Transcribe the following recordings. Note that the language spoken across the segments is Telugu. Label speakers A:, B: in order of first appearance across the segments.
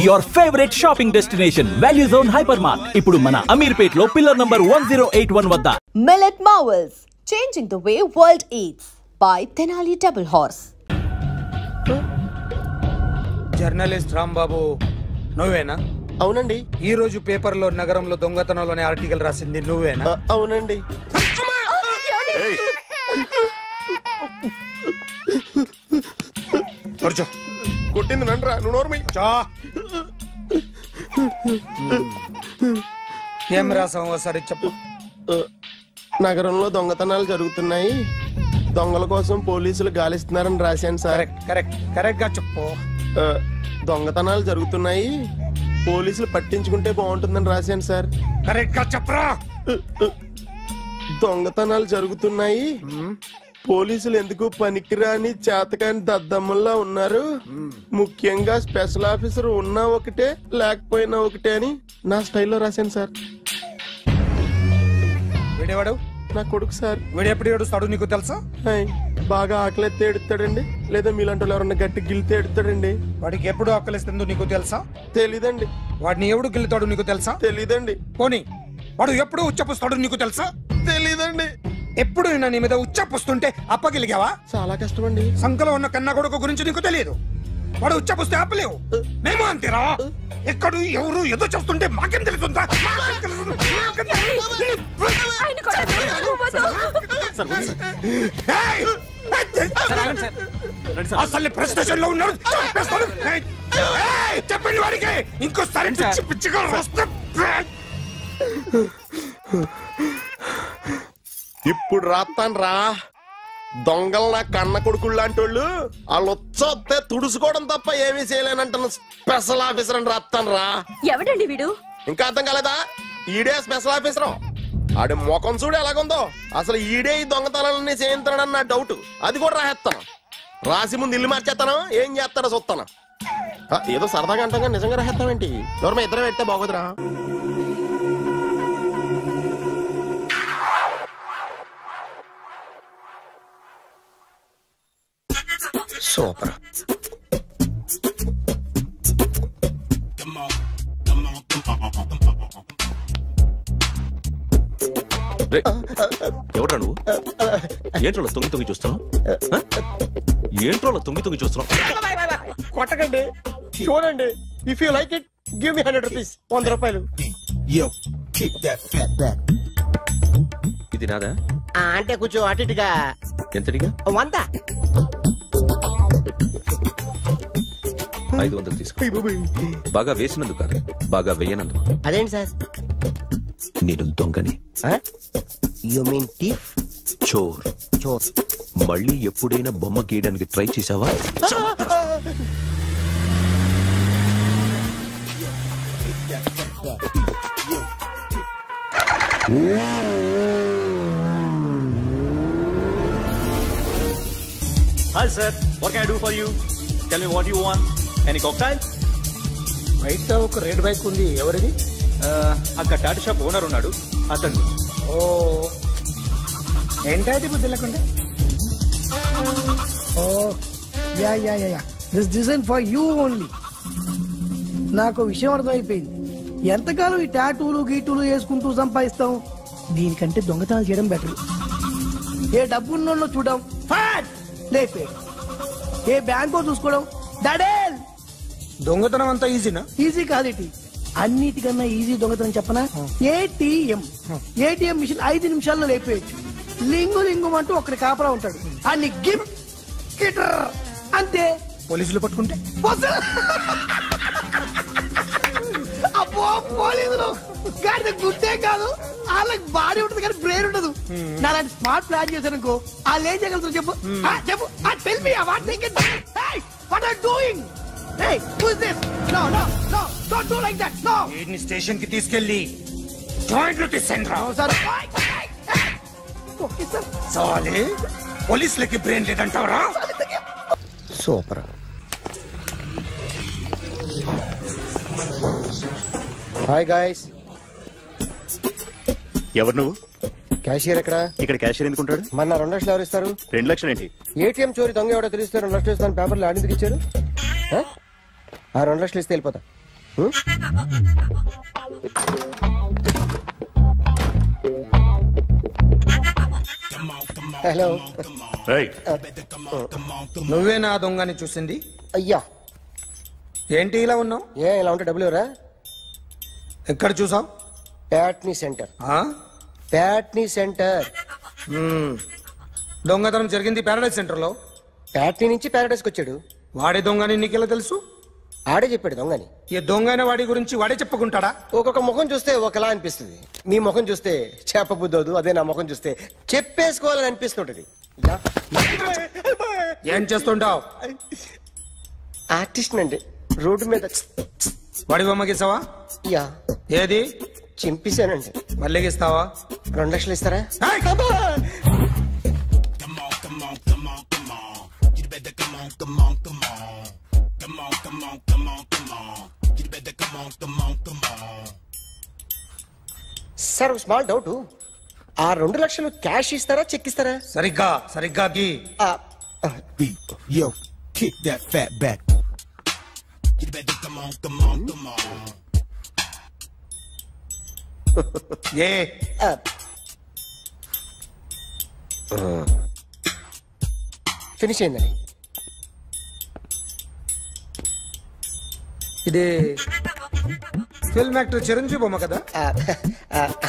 A: Your favourite shopping destination value zone hyper mart ఇప్పుడు మన అమీర్పేట్ లో పిల్లర్ నంబర్ 1081 వద్ద.
B: Millet Marvels, changing the way world eats by Tenali Double Horse.
C: Journalist Rambabu నువ్వేనా?
D: అవునండి.
C: ఈ రోజు పేపర్లో నగరంలో దొంగతనంలోనే ఆర్టికల్ రాసింది నువ్వేనా?
D: అవునండి. కొట్టింది నండ్రా, నువ్వు నోర్మై.
C: ఏం రాసావు ఒకసారి చెప్పు.
D: నగరంలో దొంగతనాలు జరుగుతున్నాయి, దొంగల కోసం పోలీసులు గాలిస్తున్నారని రాశాను సార్.
C: కరెక్ట్ గా చెప్పు.
D: దొంగతనాలు జరుగుతున్నాయి, పోలీసులు పట్టించుకుంటే బాగుంటుందని రాశాను సార్.
C: కరెక్ట్ గా చెప్పరా.
D: దొంగతనాలు జరుగుతున్నాయి, పోలీసులు ఎందుకు పనికిరాని చేతకాని దద్దమ్మల్లా ఉన్నారు, ముఖ్యంగా స్పెషల్ ఆఫీసర్ ఉన్నా ఒకటే లేకపోయినా ఒకటే అని నా స్టైల్లో రాశాను సార్.
C: వీడేవాడు?
D: నా కొడుకు సార్.
C: వీడు ఎప్పుడు ఏడుస్తాడు నీకు తెలుసా?
D: బాగా ఆకలిస్తే ఏడుస్తాడండి, లేదా మీలాంటి వాళ్ళు ఎవరన్నా గట్టి గిల్లితే ఏడుస్తాడండి.
C: వాడికి ఎప్పుడు ఆకలిస్తుందో నీకు తెలుసా?
D: తెలీదండి.
C: వాడిని ఎవడు గిల్లుతాడు నీకు తెలుసా?
D: తెలీదండి.
C: పోనీ వాడు ఎప్పుడు ఉచ్చపుస్తాడు నీకు తెలుసా?
D: తెలీదండి.
C: ఎప్పుడు నీ మీద ఉచ్చపుస్తుంటే అప్పగిలిగావా?
D: చాలా కష్టం అండి.
C: సంకలో ఉన్న కన్నా కొడుకు గురించి నీకు తెలియదు. వాడు ఉచ్చపుస్తే ఆపలేవు. మేము అంతేరా. ఎక్కడు ఎవరు ఏదో చేస్తుంటే మాకేం తెలుస్తుందా? అసలు ప్రెస్టేషన్ లో ఉన్నాడు. చెప్పండి వాడికి ఇంకోసారి పిచ్చిగా వస్తే.
D: ఇప్పుడు రాస్తాను రా. దొంగలు నా కన్న కొడుకులు లాంటి వాళ్ళు వాళ్ళు వచ్చొస్తే తుడుచుకోవడం తప్ప ఏమీ చేయలేనంటున్న స్పెషల్ ఆఫీసర్ అని రాస్తాను రా.
B: ఎవడండి వీడు?
D: ఇంకా అర్థం కాలేదా? ఈడే స్పెషల్ ఆఫీసర్. ఆడి ముఖం చూడు ఎలాగుందో. అసలు ఈడే ఈ దొంగతనాలన్నీ చేయించాడని నా డౌట్. అది కూడా రాసేస్తాను. రాసి ముందు ఇల్లు మార్చేస్తాను, ఏం చేస్తాడో చూస్తాను. ఏదో సరదాగా అంటాం కానీ నిజంగా రాసేస్తామేంటి? ఎవరన్నా ఇద్దరు పెడితే బాగోదురా.
C: సూపర్.
E: ఎవడ్రా నువ్వు? ఏంట్రోలో తొంగి చూస్తున్నావు? ఏంట్రోలో తొంగి చూస్తున్నావు?
D: కొట్టకండి, చూడండి. If you like it give me 100 rupees. 100 రూపాయలు.
E: ఇది నాదా?
D: అంటే కొంచెం అటు ఇటుగా.
E: ఎంతడిగా?
D: 100.
E: 500 తీసుకో. బాగా వేసినందుకు కాదు, బాగా వేయనందుకు.
D: అదేంటి సార్?
E: నేను దొంగని.
D: You mean thief?
E: చోర్.
D: చోర్.
E: మళ్ళీ ఎప్పుడైనా బొమ్మ గీయడానికి ట్రై చేసావా?
A: Hi sir, what can I do for you? Tell me what you want. Any cocktail?
C: బయట ఒక రెడ్ బైక్ ఉంది, ఎవరిది?
A: అక్కడ టాటా షాప్ ఓనర్ ఉన్నాడు, అతను.
C: ఓ ఏంటది బుద్ధి లేకుండా?
F: Oh yeah yeah yeah yeah this design for you only. నాకు విషయం అర్థమైపోయింది. ఎంతకాలం ఈ టాటూలు గీటూలు వేసుకుంటూ సంపాదిస్తాం? దీనికంటే దొంగతనాలు చేయడం బెటర్. ఏ డబ్బున్నోళ్ళు చూడడం ఫాట్ లేపే, ఏ బ్యాంకో చూసుకోవడం దడేల్.
C: దొంగతనం అంతా ఈజీనా?
F: ఈజీ కాదేటి, అన్నిటికన్నా ఈజీ దొంగతనం చెప్పనా? ఏటీఎం మిషన్ 5 నిమిషాల్లో లేపేయచ్చు. లింగు అంటూ ఒకటి కాపలా ఉంటాడు, అన్ని గిమ్ గిటర్ అంతే.
C: పోలీసులు పట్టుకుంటే
F: అబ్బో పోలీసులు గాడి గుర్తే కాదు, వాళ్ళకి బాడీ ఉంటుంది కానీ బ్రెయిన్ ఉండదు. నాలాంటి స్మార్ట్ ప్లాన్ చేశానుకో వాళ్ళు ఏం చేయగలుగుతారు చెప్పు? చెప్పు. Tell me what think it. What are doing? Hey, who is this? No, don't do like that. No.
C: వీడిని స్టేషన్ కి తీసుకెళ్ళి జాయింట్లు తీసేంద్రా.
F: Okay sir.
C: సాలే పోలీసులకి బ్రెయిన్ లేదంటావరా? సూపర్. Hi guys.
G: ఎవరు నువ్వు?
D: క్యాషియర్ ఎక్కడ?
G: ఇక్కడ క్యాషియర్ ఎందుకుంటాడు?
D: మన 2 లక్షలు ఎవరు ఇస్తారు?
G: 2 లక్షలు ఏంటి?
D: ఏటీఎం చోరీ దొంగ ఎవడో తెలిస్తే 2 లక్షలు ఇస్తాను పేపర్లు ఆడిందుకు ఇచ్చారు. ఆ 2 లక్షలు ఇస్తే వెళ్ళిపోతా.
G: హలో.
C: నువ్వే నా దొంగని చూసింది?
G: అయ్యా
C: ఏంటి ఇలా ఉన్నావు?
G: ఇలా ఉంటే డబ్బులు ఎవరా?
C: ఎక్కడ చూసావు?
G: ప్యాట్నీ సెంటర్. ప్యాట్నీ సెంటర్.
C: దొంగతనం జరిగింది ప్యారడైజ్ సెంటర్ లో.
G: ప్యాట్నీ నుంచి ప్యారడైజ్కి వచ్చాడు.
C: వాడే దొంగని నీకెలా తెలుసు?
G: ఆడే చెప్పాడు దొంగని.
C: ఈ దొంగైన వాడి గురించి వాడే చెప్పుకుంటాడా?
G: ఒక్కొక్క ముఖం చూస్తే ఒకలా అనిపిస్తుంది. మీ ముఖం చూస్తే చెప్పబుద్దోదు, అదే నా ముఖం చూస్తే చెప్పేసుకోవాలని అనిపిస్తుంటది.
C: ఏం చేస్తుంటావు?
G: ఆర్టిస్ట్ అండి. రోడ్డు మీద
C: వాడి బొమ్మ గీసావా?
G: యా.
C: ఏది?
G: చింపేశానండి.
C: మళ్ళీ గీస్తావా?
G: 2 లక్షలు ఇస్తారా? సార్ స్మాల్ డౌట్, ఆ 2 లక్షలు క్యాష్ ఇస్తారా చెక్ ఇస్తారా?
C: సరిగ్గా గీ.
H: Yo, kick that fat back. You better come on.
C: A
G: finish అయిందండి.
C: ఇది ఫిల్మ్ యాక్టర్ చిరంజీవి బొమ్మ కదా?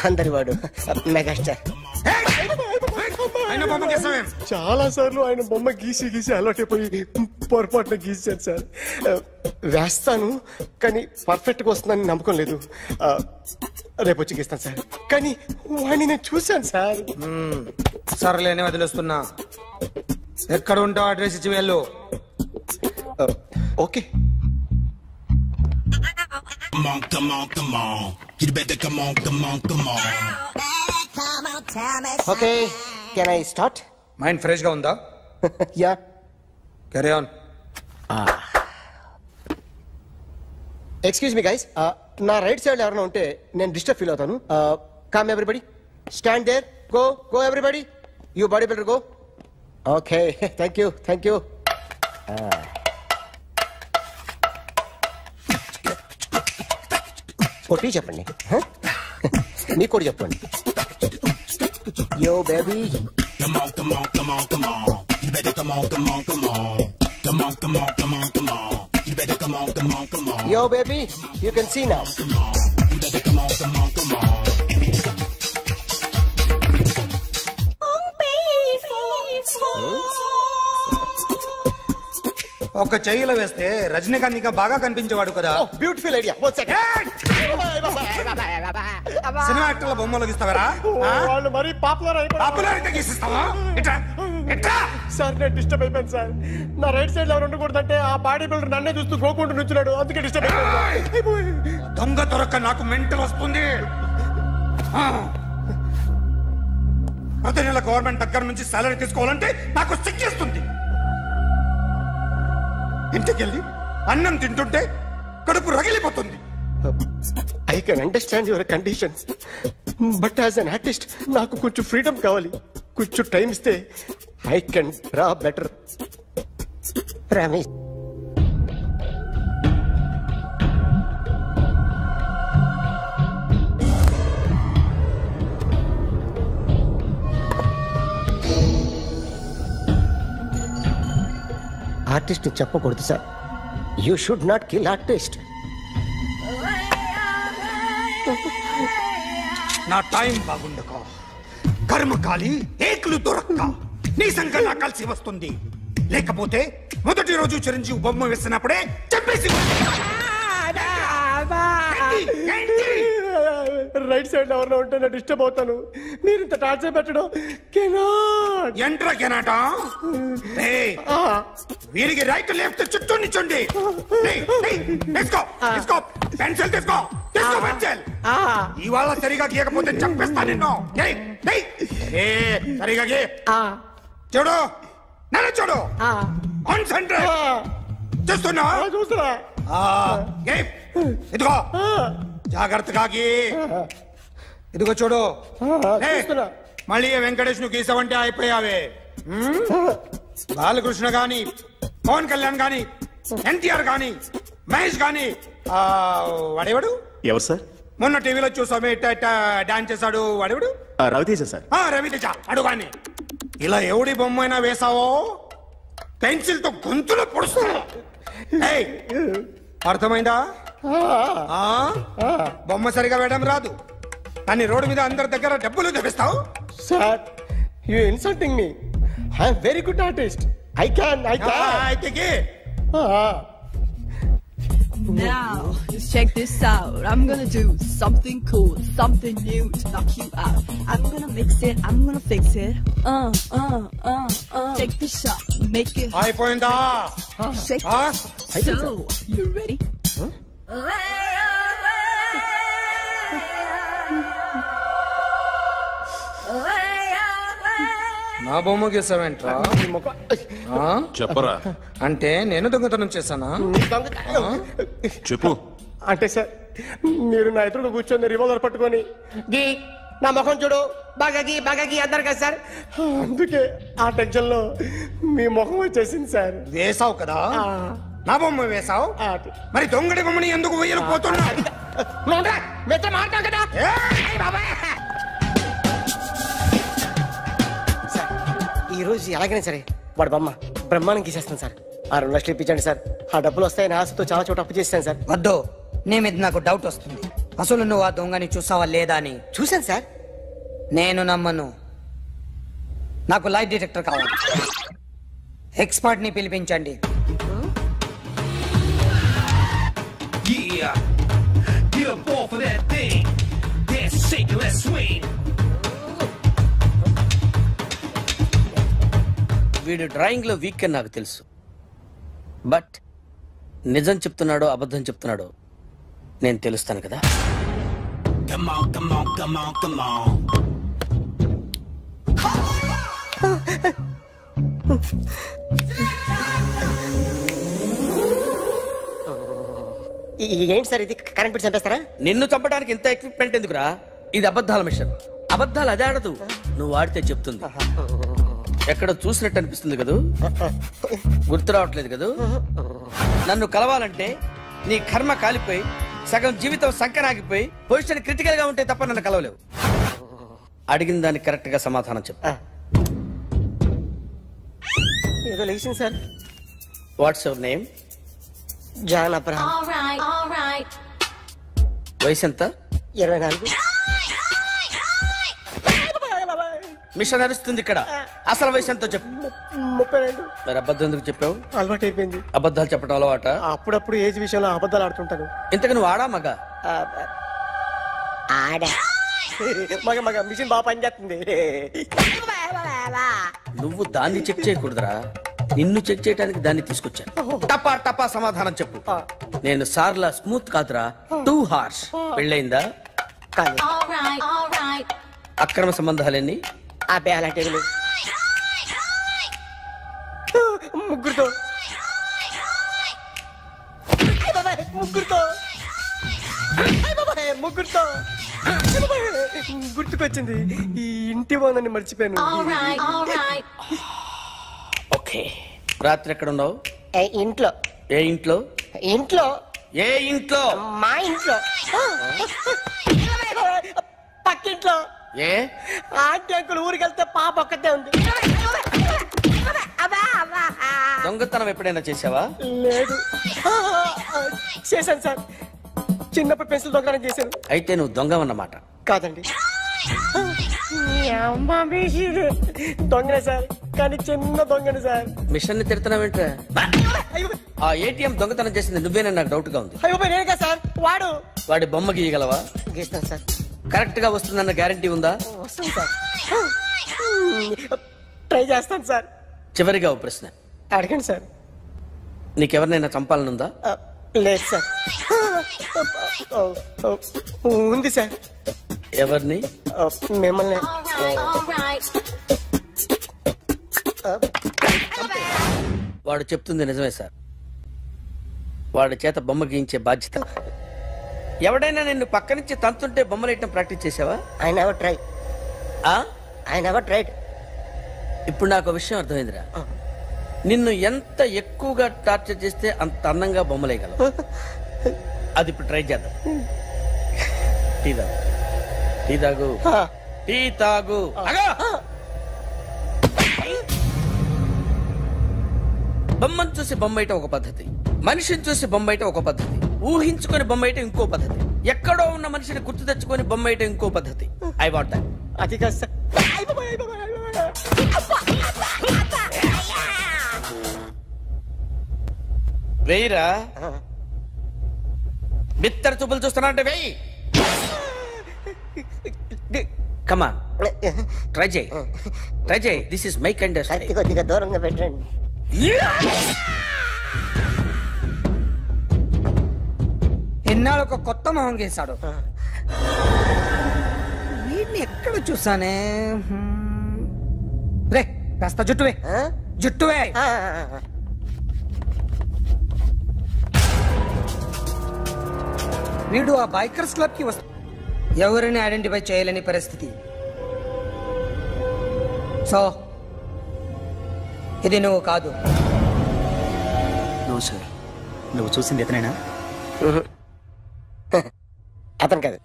G: అందరి వాడు మెగాస్టార్.
C: ఆయన బొమ్మ గీసావేం?
G: చాలా సార్లు ఆయన బొమ్మ గీసి అలవాటైపోయి పొరపాటున గీసాను సార్. వేస్తాను కానీ పర్ఫెక్ట్ గా వస్తుందని నమ్మకం లేదు. రేపు వచ్చి గీస్తాను సార్. కానీ వాడిని నేను చూశాను సార్.
C: సర్లేని వదిలేస్తున్నా. ఎక్కడ ఉంటావు అడ్రస్ ఇచ్చి వెళ్ళు.
G: Okay.
H: Come on. You better come on.
G: Okay, can I start?
C: Mind fresh గా ఉందా?
G: Yeah.
C: Carry on.
G: Excuse me guys, నా రైట్ సైడ్ ఎవరైనా ఉంటే నేను డిస్టర్బ్ ఫీల్ అవుతాను. Come everybody, stand there, go everybody, you body builder go. Okay, thank you. కొట్టి చెప్పండి. నీకు కూడా చెప్పండి. Yo baby.
H: Come on. You better come on. Come on. You better come on.
G: Yo baby, you can see now.
H: You better come on.
C: ఒక చెయ్యిలో వేస్తే రజనీకాంత్ ఇంకా బాగా కనిపించేవాడు కదా.
G: Beautiful idea.
C: సినిమా యాక్టర్ల బొమ్మలు గీస్తావరా?
G: వాళ్ళు మరీ
C: పాపులారిటీ గీసిస్తావా?
G: సార్ నేను డిస్టర్బ్ అయిపోయాను సార్. నా రైట్ సైడ్ ఎవరు ఉండకూడదంటే ఆ బాడీ బిల్డర్ నన్నే చూస్తూ గోకుంటూ నుంచున్నాడు, అందుకే డిస్టర్బ్ అయిపోయాను.
C: దొంగ దొరక్క నాకు మెంటల్ వస్తుంది. ప్రతి నెల గవర్నమెంట్ దగ్గర నుంచి సాలరీ తీసుకోవాలంటే నాకు సిగ్గేస్తుంది. ఇంటికెళ్ళి అన్నం తింటుంటే కడుపు రగిలిపోతుంది.
G: I can understand your conditions, but as an artist నాకు కొంచెం ఫ్రీడమ్ కావాలి. కొంచెం టైం ఇస్తే I can draw better. Promise. Artist చెప్పకూడదు sir. You should not kill artist.
C: నా టైం బాగుండక కర్మకాలి ఏకులు దొరక్క నీ సంఘం నాకు కలిసి వస్తుంది. లేకపోతే మొదటి రోజు చిరంజీవి బొమ్మ వేసినప్పుడే చెప్పేసి.
G: రైట్ సైడ్ ఎవరిలో ఉంటే నేను డిస్టర్బ్ అవుతాను. మీరు ఇంత టార్చర్ పెట్టడం కెనాట్.
C: ఎంట్రా కెనాట. వీరికి రైట్ లెఫ్ట్ చుట్టూ నిచ్చండి. పెన్సిల్ తీసుకో. పెన్సిల్ ఇవాళ సరిగా గీయకపోతే చంపేస్తా నిన్ను. సరిగా గీ. చూడు నన్ను చూడు. కాన్సంట్రేట్ చూస్తున్నా. ఇదిగో జాగ్రత్తగా గీ. ఇదిగో చూడు. మళ్ళీ వెంకటేష్ ను గీసావంటే అయిపోయావే. బాలకృష్ణ గాని, పవన్ కళ్యాణ్ గాని, ఎన్టీఆర్ గాని, మహేష్ గాని వాడేవాడు
E: ఎవరు సార్?
C: మొన్న టీవీలో చూసామే డాన్స్ చేశాడు వాడేవాడు?
E: రవితేజ సార్.
C: రవితేజ అడుగాని ఇలా ఎవడి బొమ్మ అయినా వేసావో పెన్సిల్ తో గొంతులో పొడుస్తావు. అర్థమైందా? బొమ్మ సరిగా వేయడం రాదు కానీ రోడ్డు మీద అందరి దగ్గర డబ్బులు తెప్పిస్తావు.
G: Sir you insulting me. I am very good artist. I can.
I: Now, just check this out. I'm gonna do something cool, something new to knock you out. I'm gonna mix it, I'm gonna fix it. Take the shot, make it.
C: అయిపోయిందా?
I: Shake it. So, you ready?
C: నా బొమ్మ గీసావేంట్రా?
E: చెప్పరా.
C: అంటే నేను దొంగతనం చేశానా?
E: చెప్పు.
G: అంటే సార్ మీరు నా ఎదురు కూర్చొని రివాల్వర్ పట్టుకొని గీ నా ముఖం చూడు బాగా గీ అన్నారు కదా సార్, అందుకే ఆ టెన్షన్ లో మీ ముఖం వచ్చేసింది సార్.
C: వేసావు కదా, నా బొమ్మ వేసావు, మరి దొంగడి బొమ్మని ఎందుకు వేయలు పోతున్నా?
G: ఈ రోజు ఎలాగైనా సరే వాడు బొమ్మ బ్రహ్మాండం గీసేస్తాను సార్. 6 లక్షలు ఇప్పించండి సార్. ఆ డబ్బులు వస్తాయని ఆశతో చాలా చోట అప్పు చేస్తాను సార్.
J: వద్దు, నీ మీద నాకు డౌట్ వస్తుంది. అసలు నువ్వు ఆ దొంగని చూసావా లేదా అని.
G: చూశాను సార్.
J: నేను నమ్మను. నాకు లైట్ డిటెక్టర్ కావాలి. ఎక్స్పర్ట్ ని పిలిపించండి. వీడు డ్రాయింగ్ లో వీక్ అని నాకు తెలుసు, బట్ నిజం చెప్తున్నాడో అబద్ధం చెప్తున్నాడో నేను తెలుస్తాను కదా.
G: ఏంటి సార్ ఇది? కరెంట్ బిల్ చంపేస్తారా?
J: నిన్ను చంపడానికి ఇంత ఎక్విప్మెంట్ ఎందుకురా? ఇది అబద్ధాల మిషన్. అబద్ధాలు అదే ఆడదు, నువ్వు ఆడితే చెప్తుంది. ఎక్కడ చూసినట్టు అనిపిస్తుంది కదూ, గుర్తు రావట్లేదు కదూ. నన్ను కలవాలంటే నీ కర్మ కాలిపోయి సగం జీవితం సంకనాగిపోయి పొజిషన్ క్రిటికల్ గా ఉంటే తప్ప నన్ను కలవలేవు. అడిగిన దానికి కరెక్ట్ గా సమాధానం చెప్పు.
G: ఏదో లేచింది sir.
J: What's your name?
G: John Abraham.
J: వయసు ఎంత?
G: 24.
J: మిషన్ నడుస్తుంది ఇక్కడ. అసలు వయసు ఎంతో చెప్పు.
G: 32.
J: మరి అబద్ధం ఎందుకు చెప్పావు?
G: అలవాటు అయిపోయింది.
J: అబద్ధాలు చెప్పడం అలవాట?
G: అప్పుడప్పుడు ఏజ్ విషయంలో అబద్ధాలు ఆడుతుంటాను.
J: ఇంతకు నువ్వు ఆడా మగ?
G: ఆడా. మగ మిషన్ బాగా పనిచేస్తుంది.
J: నువ్వు దాన్ని చెక్ చేయకూడదురా, నిన్ను చెక్ చేయడానికి దాన్ని తీసుకొచ్చాను. టపా టపా సమాధానం చెప్పు. నేను సార్లా స్మూత్ కాదురా, టూ హార్ష్. పెళ్ళయిందా? అక్రమ సంబంధాలన్నీ?
G: అలాంటి ముగ్గురుతో గుర్తుకొచ్చింది. ఈ ఇంటి వాళ్ళని మర్చిపోయాను.
J: ఓకే, రాత్రి ఎక్కడ ఉన్నావు?
G: ఇంట్లో.
J: ఏ ఇంట్లో?
G: ఇంట్లో.
J: ఏ ఇంట్లో?
G: మా ఇంట్లో. పక్కింట్లో.
J: ఏ
G: ఆంటీ అంకుల్ ఊరికి వెళ్తే పాప ఒక్కతే ఉంది.
J: దొంగతనం ఎప్పుడైనా చేసావా?
G: లేదు. చేశాను సార్, చిన్నప్పుడు పెన్సిల్ దొంగతనం చేశాను.
J: అయితే నువ్వు దొంగవన్నమాట.
G: కాదండి, దొంగనే సార్, కానీ చిన్న దొంగని సార్.
J: మిషన్ ని తిడుతున్నావేంట్రా? ఆ ఏటీఎం దొంగతనం చేసింది నువ్వేనని నాకు డౌట్ గా ఉంది.
G: అయ్యో నేనే సార్.
J: వాడి బొమ్మ గీయగలవా?
G: గీస్తాను సార్.
J: కరెక్ట్ గా వస్తుందన్న గ్యారంటీ ఉందా?
G: వస్తుంది సార్, ట్రై చేస్తాను సార్.
J: చివరిగా ఓ ప్రశ్న
G: అడగండి సార్.
J: నీకెవరినైనా చంపాలనుందా?
G: లేదు సార్. ఉంది సార్.
J: ఎవరిని?
G: మిమ్మల్ని.
J: వాడు చెప్తుంది నిజమే సార్. వాడి చేత బొమ్మ గీయించే బాధ్యత. ఎవడైనా నిన్ను పక్క నుంచి తంతుంటే బొమ్మలేయటం ప్రాక్టీస్ చేసావా?
G: I never tried.
J: ఇప్పుడు నాకు విషయం అర్థమైందిరా. నిన్ను ఎంత ఎక్కువగా టార్చర్ చేస్తే అంత అందంగా బొమ్మలేయగలవు. అది ఇప్పుడు ట్రై చేద్దాం. టీ తాగు, టీ తాగు, టీ తాగు. బొమ్మను చూసి బొమ్మయటం ఒక పద్ధతి, మనిషిని చూసి బొమ్మయటం ఒక పద్ధతి, ఊహించుకొని బొమ్మయటం ఇంకో పద్ధతి, ఎక్కడో ఉన్న మనిషిని గుర్తు తెచ్చుకొని బొమ్మయటం ఇంకో పద్ధతి. I want that.
G: అది కాదు సార్.
J: వెయ్యిరా, బిత్తర చూపులు చూస్తున్నా అంటే వెయ్యి. కమాన్, ట్రై చేయి, ట్రై చేయి. This is my kind.
G: కొద్దిగా దూరంగా పెట్టండి.
K: ఎన్నాళ్ళు ఒక కొత్త మొహం గీశాడు. వీడిని ఎక్కడ చూసానే? రే కాస్త జుట్టువే, జుట్టువే. వీడు ఆ బైకర్స్ క్లబ్ కి వస్తా, ఎవరిని ఐడెంటిఫై చేయలేని పరిస్థితి. సో ఇది నువ్వు కాదు.
L: నో సార్, నువ్వు చూసింది ఎతనేనా?
G: అతను కాదు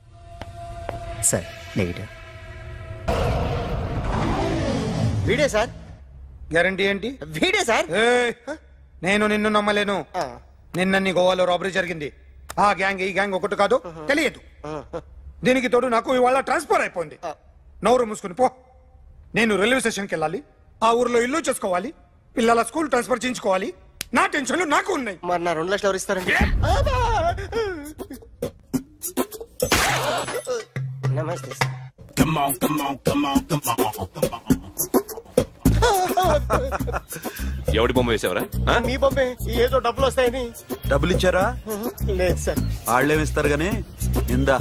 L: సార్, నెగిటివ్.
G: వీడే సార్.
C: గ్యారంటీ ఏంటి?
G: వీడే సార్.
C: నేను నిన్ను నమ్మలేను. నిన్న నీ గోవాలో రాబరీ జరిగింది. ఆ గ్యాంగ్ ఈ గ్యాంగ్ ఒకటి కాదు, తెలియదు. దీనికి తోడు నాకు ఇవాళ ట్రాన్స్ఫర్ అయిపోయింది. నోరు మూసుకుని పో. నేను రైల్వే స్టేషన్కి వెళ్ళాలి, ఆ ఊర్లో ఇల్లు చేసుకోవాలి, పిల్లల స్కూల్ ట్రాన్స్ఫర్ చేయించుకోవాలి. నా టెన్షన్లు నాకు ఉన్నాయి.
G: మరి నా 2 లక్షలు ఎవరు ఇస్తారండి? నమస్తే సార్.
E: ఎవడి బొమ్మ వేసావరా?
G: మీ బొమ్మే. ఏదో డబ్బులు వస్తాయని.
M: డబ్బులు ఇచ్చారా?
G: లేదు సార్.
M: వాళ్ళేమి ఇస్తారు గానీ ఇందా.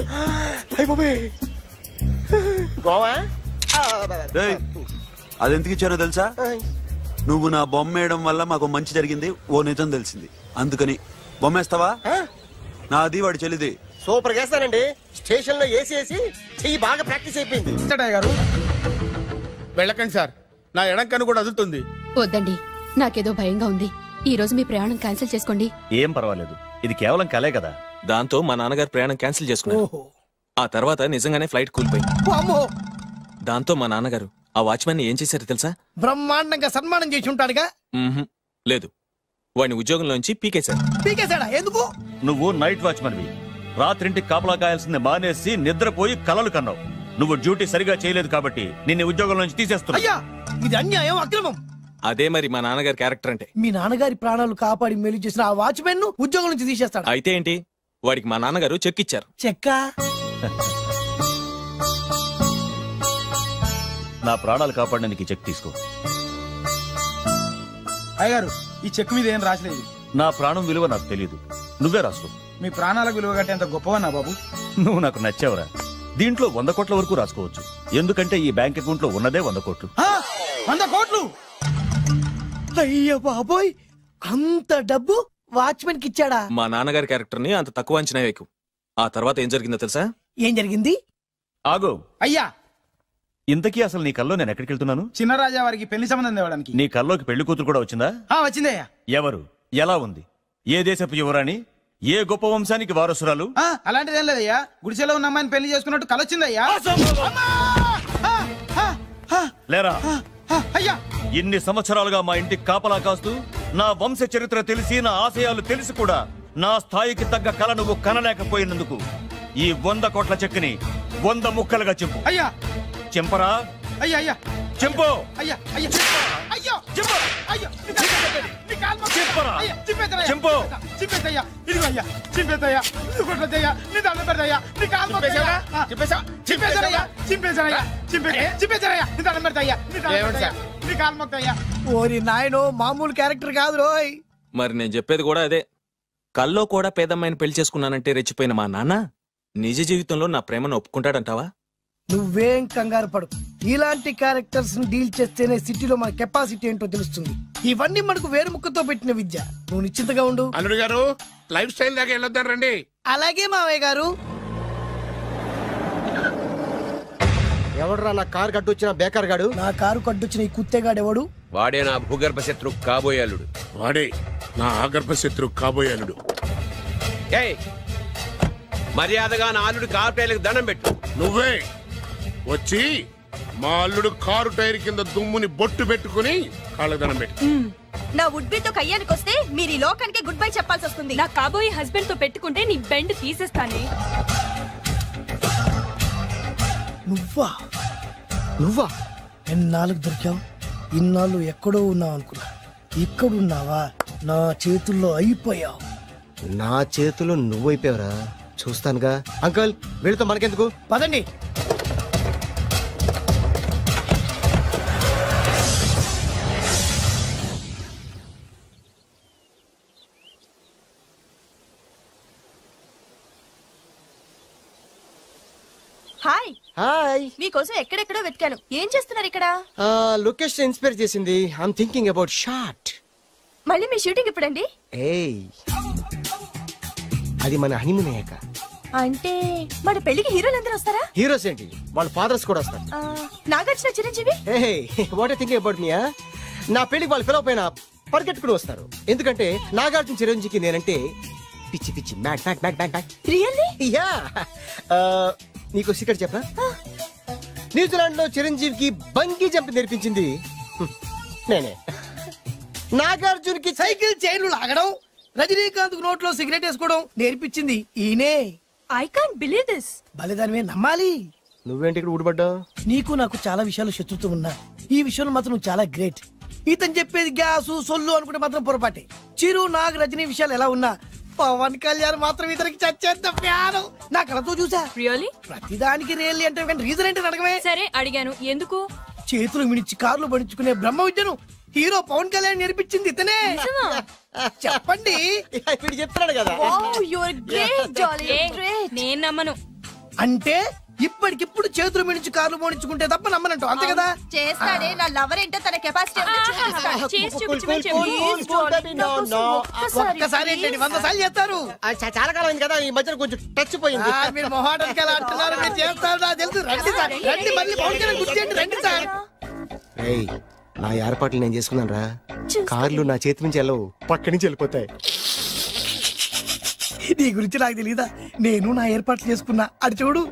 G: గోవా
M: అది ఎందుకు ఇచ్చారో తెలుసా? నువ్వు నా బొమ్మ వేయడం వల్ల మాకు మంచి జరిగింది, ఓ నిజం తెలిసింది, అందుకని. బొమ్మేస్తావా? నాది వాడి చెల్లిది.
G: సూపర్ చేస్తానండి. స్టేషన్ లో ఏసీ వేసి చెయ్యి బాగా ప్రాక్టీస్ అయిపోయింది.
N: గారు వెళ్ళకండి సార్, నా ఎడంకన్ను కూడా అదులుతుంది.
O: వద్దండి, నాకేదో భయంగా ఉంది. ఈ రోజు మీ ప్రయాణం క్యాన్సిల్ చేసుకోండి.
E: ఏం పర్వాలేదు, ఇది కేవలం కలే కదా. దాంతో మా నాన్నగారు ప్రయాణం క్యాన్సిల్ చేసుకున్నారు. ఆ తర్వాత నిజంగానే ఫ్లైట్ కూలిపోయింది. దాంతో మా నాన్నగారు ఆ వాచ్మెన్ ఏం చేశారు తెలుసా?
F: బ్రహ్మాండంగా సన్మానం చేసి ఉంటాడుగా.
E: లేదు, వాడిని ఉద్యోగంలోంచి పీకేశారు.
F: పీకేశాడా? ఎందుకు?
E: నువ్వు నైట్ వాచ్మెన్వి, రాత్రింటికి కాపలా కాయాల్సింది మానేసి నిద్రపోయి కలలు కన్నావు. నువ్వు డ్యూటీ సరిగా చేయలేదు కాబట్టి నిన్ను ఉద్యోగం నుంచి తీసేస్తున్నా.
F: అయ్యా, ఇది అన్యాయం, అక్రమం.
E: అదే మరి మా నాన్నగారి క్యారెక్టర్ అంటే.
F: మీ నాన్నగారి ప్రాణాలు కాపాడి మేలు చేసిన ఆ వాచ్మెన్ ను ఉద్యోగం నుంచి తీసేస్తాడు.
E: అయితే ఏంటి, వాడికి మా నాన్నగారు చెక్ ఇచ్చారు.
F: చెక్క?
E: నా ప్రాణాలు కాపాడడానికి చెక్ తీసుకో.
N: అయ్యగారు, ఈ చెక్ మీద ఏం రాసలేదు.
E: నా ప్రాణం విలువ నాకు తెలియదు, నువ్వే రాసుకో.
N: మీ ప్రాణాలకు విలువ కట్టేంత గొప్పవన్నా బాబు.
E: నువ్వు నాకు నచ్చావురా. దీంట్లో 100 కోట్ల వరకు రాసుకోవచ్చు, ఎందుకంటే ఈ బ్యాంక్ అకౌంట్ లో ఉన్నదే 100 కోట్లు.
F: 100 కోట్లు? అయ్యో బాబోయ్, అంత డబ్బు వాచ్మెన్ కి ఇచ్చాడా?
E: మా నాన్నగారి క్యారెక్టర్ ని అంత తక్కువ అంచనా వేయకు. ఆ తర్వాత ఏం జరిగిందో తెలుసా?
F: ఏం జరిగింది?
E: ఆగో.
N: అయ్యా,
E: ఇంతకీ అసలు నీ కల్లో నేను ఎక్కడికి వెళ్తున్నాను?
N: చిన్నరాజా వారికి పెళ్లి సంబంధం తేవడానికి.
E: నీ కల్లోకి పెళ్లి కూతురు కూడా వచ్చిందా?
N: వచ్చిందయ్యా.
E: ఎవరు? ఎలా ఉంది? ఏ దేశపు యువరాణి? ఏ గొప్ప వంశానికి వారసురాలు?
N: అలాంటిదేం లేదయ్యా, గుడిసెలో ఉన్న అమ్మాయిని పెళ్లి చేసుకున్నట్టు కలొచ్చిందయ్యా.
E: లేరా?
N: అయ్యా,
E: ఇన్ని సంవత్సరాలుగా మా ఇంటికి కాపలా కాస్తూ నా వంశ చరిత్ర తెలిసి నా ఆశయాలు తెలిసి కూడా నా స్థాయికి తగ్గ కళ నువ్వు కనలేకపోయినందుకు ఈ 100 కోట్ల చెక్కుని 100 ముక్కలుగా చింపు.
N: అయ్యా.
E: చింపరా?
N: అయ్యా అయ్యా
E: చింపు.
N: అయ్యా అయ్యా అయ్యో
E: చింపు.
N: అయ్యో
E: చింపరా?
N: చింపు. చింపేసయ్యా, ఇదిగో అయ్యా, చింపేసయ్యా, కొట్టదయ్యా, నీ దండం పెడతాయ్యా, నీ కాలు మొక్కుతాయ్యా. చింపేసానయ్యా, చింపేసానయ్యా, చింపేసానయ్యా, నీ దండం పెడతాయ్యా, నీ దండం పెడతాయ్యా, నీ కాలు మొక్కుతాయ్యా.
F: ఓరి నాయనో, మామూలు క్యారెక్టర్ కాదు రోయ్.
E: మరి నేను చెప్పేది కూడా అదే. కల్లో కూడా పేదమ్మాయిని పెళ్లి చేసుకున్నానంటే రెచ్చిపోయిన మా నాన్న నిజ జీవితంలో నా ప్రేమను ఒప్పుకుంటాడంటావా?
F: నువ్వేం కంగారు పడు, ఇలాంటి క్యారెక్టర్స్ ని డీల్ చేస్తేనే సిటీలో మన కెపాసిటీ ఏంటో తెలుస్తుంది. ఇవన్నీ మనకు వేరు ముక్కతో పెట్టిన విద్య. నువ్వు నిశ్చింతగా ఉండు.
N: అల్లుడు గారు, లైఫ్ స్టైల్ దాకా వెళ్ళొద్దాం రండి.
F: అలాగే మావయ్య గారు.
G: ఎవడరా నా కారు కట్టొచ్చిన బేకార్ గాడు?
F: నా కారు కట్టొచ్చిన ఈ కుత్తేగాడు ఎవడు?
P: వాడే నా భూగర్భ శత్రు కాబోయాలుడు.
N: వాడే నా ఆగర్భ శత్రు కాబోయాలుడు.
P: మర్యాదగా నా అల్లుడి కారు టైర్లకు దండం పెట్టు.
Q: నువ్వే వచ్చి మా అల్లుడు కారు టైర్ కింద దుమ్ముని బొట్టు పెట్టుకుని కాళ్ళకు దండం పెట్టు.
R: నా వుడ్బీతో కయ్యానికి వస్తే మీరు ఈ లోకానికి గుడ్ బై చెప్పాల్సి వస్తుంది. నా కాబోయే హస్బెండ్ తో పెట్టుకుంటే నీ బెండ్ తీసేస్తానే.
F: నువ్వా ఎన్నాళ్ళకు దొరికావు? ఇన్నాళ్ళు ఎక్కడో ఉన్నావు అనుకున్నా, ఇక్కడున్నావా? నా చేతుల్లో అయిపోయావు.
G: నా చేతిలో నువ్వైపోయావురా, చూస్తానుగా. అంకుల్ వీళ్ళతో మనకెందుకు, పదండి.
R: Hi
G: hi.
R: మీకోసం ఎక్కడెక్కడో వెతికాను. ఏం చేస్తున్నారు ఇక్కడ?
G: లొకేషన్ ఇన్స్పైర్ చేసింది. I'm thinking about shot.
R: మళ్ళీ మీ షూటింగ్ ఎప్పుడండి?
G: ఏయ్, అది మన హనీమూన్ అయ్యాక.
R: అంటే మన పెళ్లికి హీరోలు అందరూ వస్తారా?
G: హీరోస్ ఏంటి, వాళ్ళ ఫాదర్స్ కూడా వస్తారు.
R: Nagarjuna, Chiranjeevi.
G: What I thinking about me. నా పెళ్లికి వాళ్ళు పిలవ పైన పరిగెట్టుకుని వస్తారు. ఎందుకంటే నాగార్జున చిరంజీవికి నేనంటే పిచ్చి పిచ్చి మ్యాట్ మ్యాట్ మ్యాట్ మ్యాట్ మ్యాట్.
R: రియల్లీ?
G: యా. నీకు సీక్రెట్ చెప్పనా? న్యూజిలాండ్ లో చిరంజీవికి బంగీ జంప్ నేర్పించింది నేనే. నాగార్జున్కి
F: సైకిల్ చైన్లు లాగడం, రజనీకాంత్ నోట్లో సిగరెట్ వేసుకోవడం నేర్పించింది ఈయనే.
R: I can't believe this.
F: బలిదానమే నమ్మాలి.
G: నువ్వేంటి ఇక్కడ ఊడిపడ్డావు?
F: నీకు నాకు చాలా విషయాలు శత్రుత్వం ఉన్నా ఈ విషయంలో మాత్రం నువ్వు చాలా గ్రేట్. ఇతను చెప్పేది గ్యాసు సొల్లు అనుకుంటే మాత్రం పొరపాటే. చిరు, నాగ్, రజనీ విషయాలు ఎలా ఉన్నా పవన్ కళ్యాణ్ మాత్రం ఇతనికి చచ్చేంత ఫ్యాను. నా కళతో చూసా.
R: రియల్లీ?
F: ప్రతిదానికి రియల్లీ అంటే రీజన్ ఏంటి అడగమే.
R: సరే అడిగాను, ఎందుకు?
F: చేతులు మిడిచి కార్లు పడించుకునే బ్రహ్మ విద్యను హీరో పవన్ కళ్యాణ్ నేర్పించింది ఇతనే. చెప్పండి.
G: చెప్తున్నాడు కదా.
R: నేను నమ్మను.
F: అంటే ఇప్పటికిప్పుడు చేతులు మిడిచి కార్లు మోడించుకుంటే తప్ప నమ్మనంటూ, అంతే కదా?
R: చేస్తాడే. నా లవర్ ఏంటో తన కెపాసిటీ
F: ఒక్కసారి ఏంటండి 100 సార్లు చేస్తారు.
G: చాలా కాలం అయింది కదా, ఈ మధ్యన కొంచెం టచ్ పోయింది.
F: మీరు మొహాటానికి ఎలా అంటున్నారు? మీరు చేస్తారు, నాకు తెలుసు. రండి సార్, రండి. మళ్ళీ పవన్ కళ్యాణ్ గుర్తు చేయండి. రండి సార్.
G: నా ఏర్పాట్లు నేను చేసుకున్నాను రా. కార్లు నా చేతి నుంచి వెళ్ళవు, పక్క నుంచి వెళ్ళిపోతాయి.
F: నీ గురించి నాకు తెలీదా? నేను నా ఏర్పాట్లు చేసుకున్నా. అటు చూడు.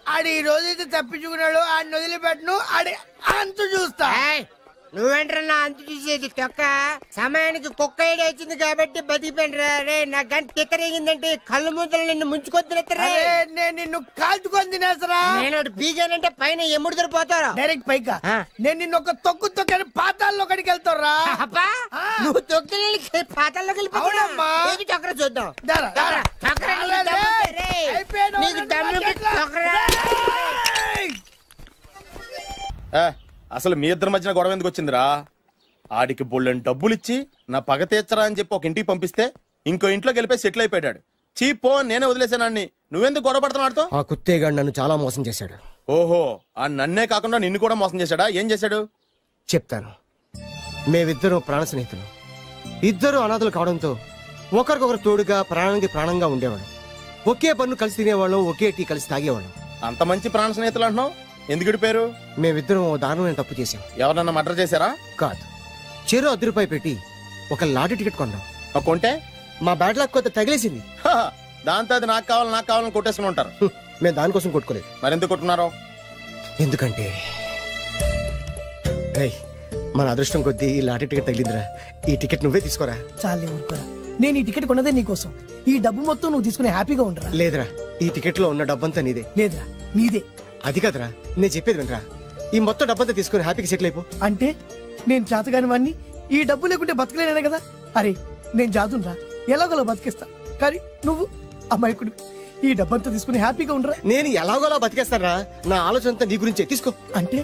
F: ఆడి ఈ రోజైతే తప్పించుకున్నాడు. ఆడిని వదిలిపెట్టను. ఆడి అంతు చూస్తా.
K: నువ్వేంట్రా అంతు చూసేది? తొక్క సమయానికి కుక్క ఏడు వచ్చింది కాబట్టి బతికిపోయినరా. రే నా గంట తిక్కరేగిందంటే కళ్ళు ముద్దలు నిన్ను ముంచుకొద్దురెత్తరా.
F: నేను నిన్ను కాల్చుకొని తినేసరా.
K: నేను బీగానంటే పైన ఎముడు దొరిపోతారా
F: డైరెక్ట్ పైకా. నేను నిన్ను ఒక తొక్కు తొక్కని పాతాల్లో కడికి వెళ్తారా.
K: నువ్వు తొక్కి పాతాల్లోకి వెళ్ళిపోతావమ్మా. చక్ర చూద్దాం.
D: అసలు మీ ఇద్దరి మధ్యన గొడవ ఎందుకు వచ్చిందిరా? ఆడికి బోళ్ళని డబ్బులు ఇచ్చి నా పగ తీర్చరా అని చెప్పి ఒక ఇంటికి పంపిస్తే ఇంకో ఇంట్లోకి వెళ్ళిపోయి సెటిల్ అయిపోయాడు. చీపో నేనే వదిలేసానాన్ని. నువ్వెందుకు గొడవ పడుతున్నాడుతో?
G: ఆ కుత్తేగాడు నన్ను చాలా మోసం చేశాడు.
D: ఓహో, ఆ నన్నే కాకుండా నిన్ను కూడా మోసం చేశాడా? ఏం చేశాడు
G: చెప్తాను. మేమిద్దరం ప్రాణ స్నేహితులు. ఇద్దరు అనాథలు కావడంతో ఒకరికొకరు తోడుగా ప్రాణానికి ప్రాణంగా ఉండేవాడు. ఒకే పన్ను కలిసి తినేవాళ్ళం, ఒకే టీ కలిసి తాగేవాళ్ళం.
D: అంత మంచి ప్రాణ స్నేహితులు అంటున్నావు, ఎందుకు పేరు?
G: మేమిద్దరం దారుణమైన తప్పు చేశాం.
D: ఎవరన్నా మర్డర్ చేశారా?
G: కాదు, చెరో 10 రూపాయలు పెట్టి ఒక లాటరీ టికెట్ కొన్నాం.
D: కొంటే
G: మా బ్యాడ్ లక్ కొంత తగిలేసింది.
D: దాంతో అది నాకు కావాలని కొట్టేసుకుని ఉంటారు.
G: మేము దానికోసం కొట్టుకోలేదు.
D: మరెందుకు కొట్టుకున్నారో?
G: ఎందుకంటే మన అదృష్టం కొద్దీ ఈ లాటరీ టికెట్ తగిలిందిరా. ఈ టికెట్ నువ్వే తీసుకోరా.
F: చాలే ఊరుకోరా. నేను ఈ టికెట్ కొన్నదే నీకోసం. ఈ డబ్బు మొత్తం నువ్వు తీసుకుని హ్యాపీగా ఉండరా.
G: లేదురా, ఈ టికెట్ లో ఉన్న డబ్బంతా నీదే.
F: లేదురా, నీదే.
G: అది కదరా, నేను చెప్పేది వినరా, ఈ మొత్తం డబ్బంతా తీసుకుని హ్యాపీగా సెటిల్ అయిపో.
F: అంటే నేను చేతగాని వాడిని, ఈ డబ్బు లేకుంటే బతకలేనే కదా. అరే నేను జాదుండ్రా, ఎలాగోలా బతికేస్తా. కానీ నువ్వు అమాయకుడు, ఈ డబ్బంతా తీసుకుని హ్యాపీగా ఉండరా.
G: నేను ఎలాగోలా బతికేస్తారా, నా ఆలోచన అంతా నీ గురించే. తీసుకో.
F: అంటే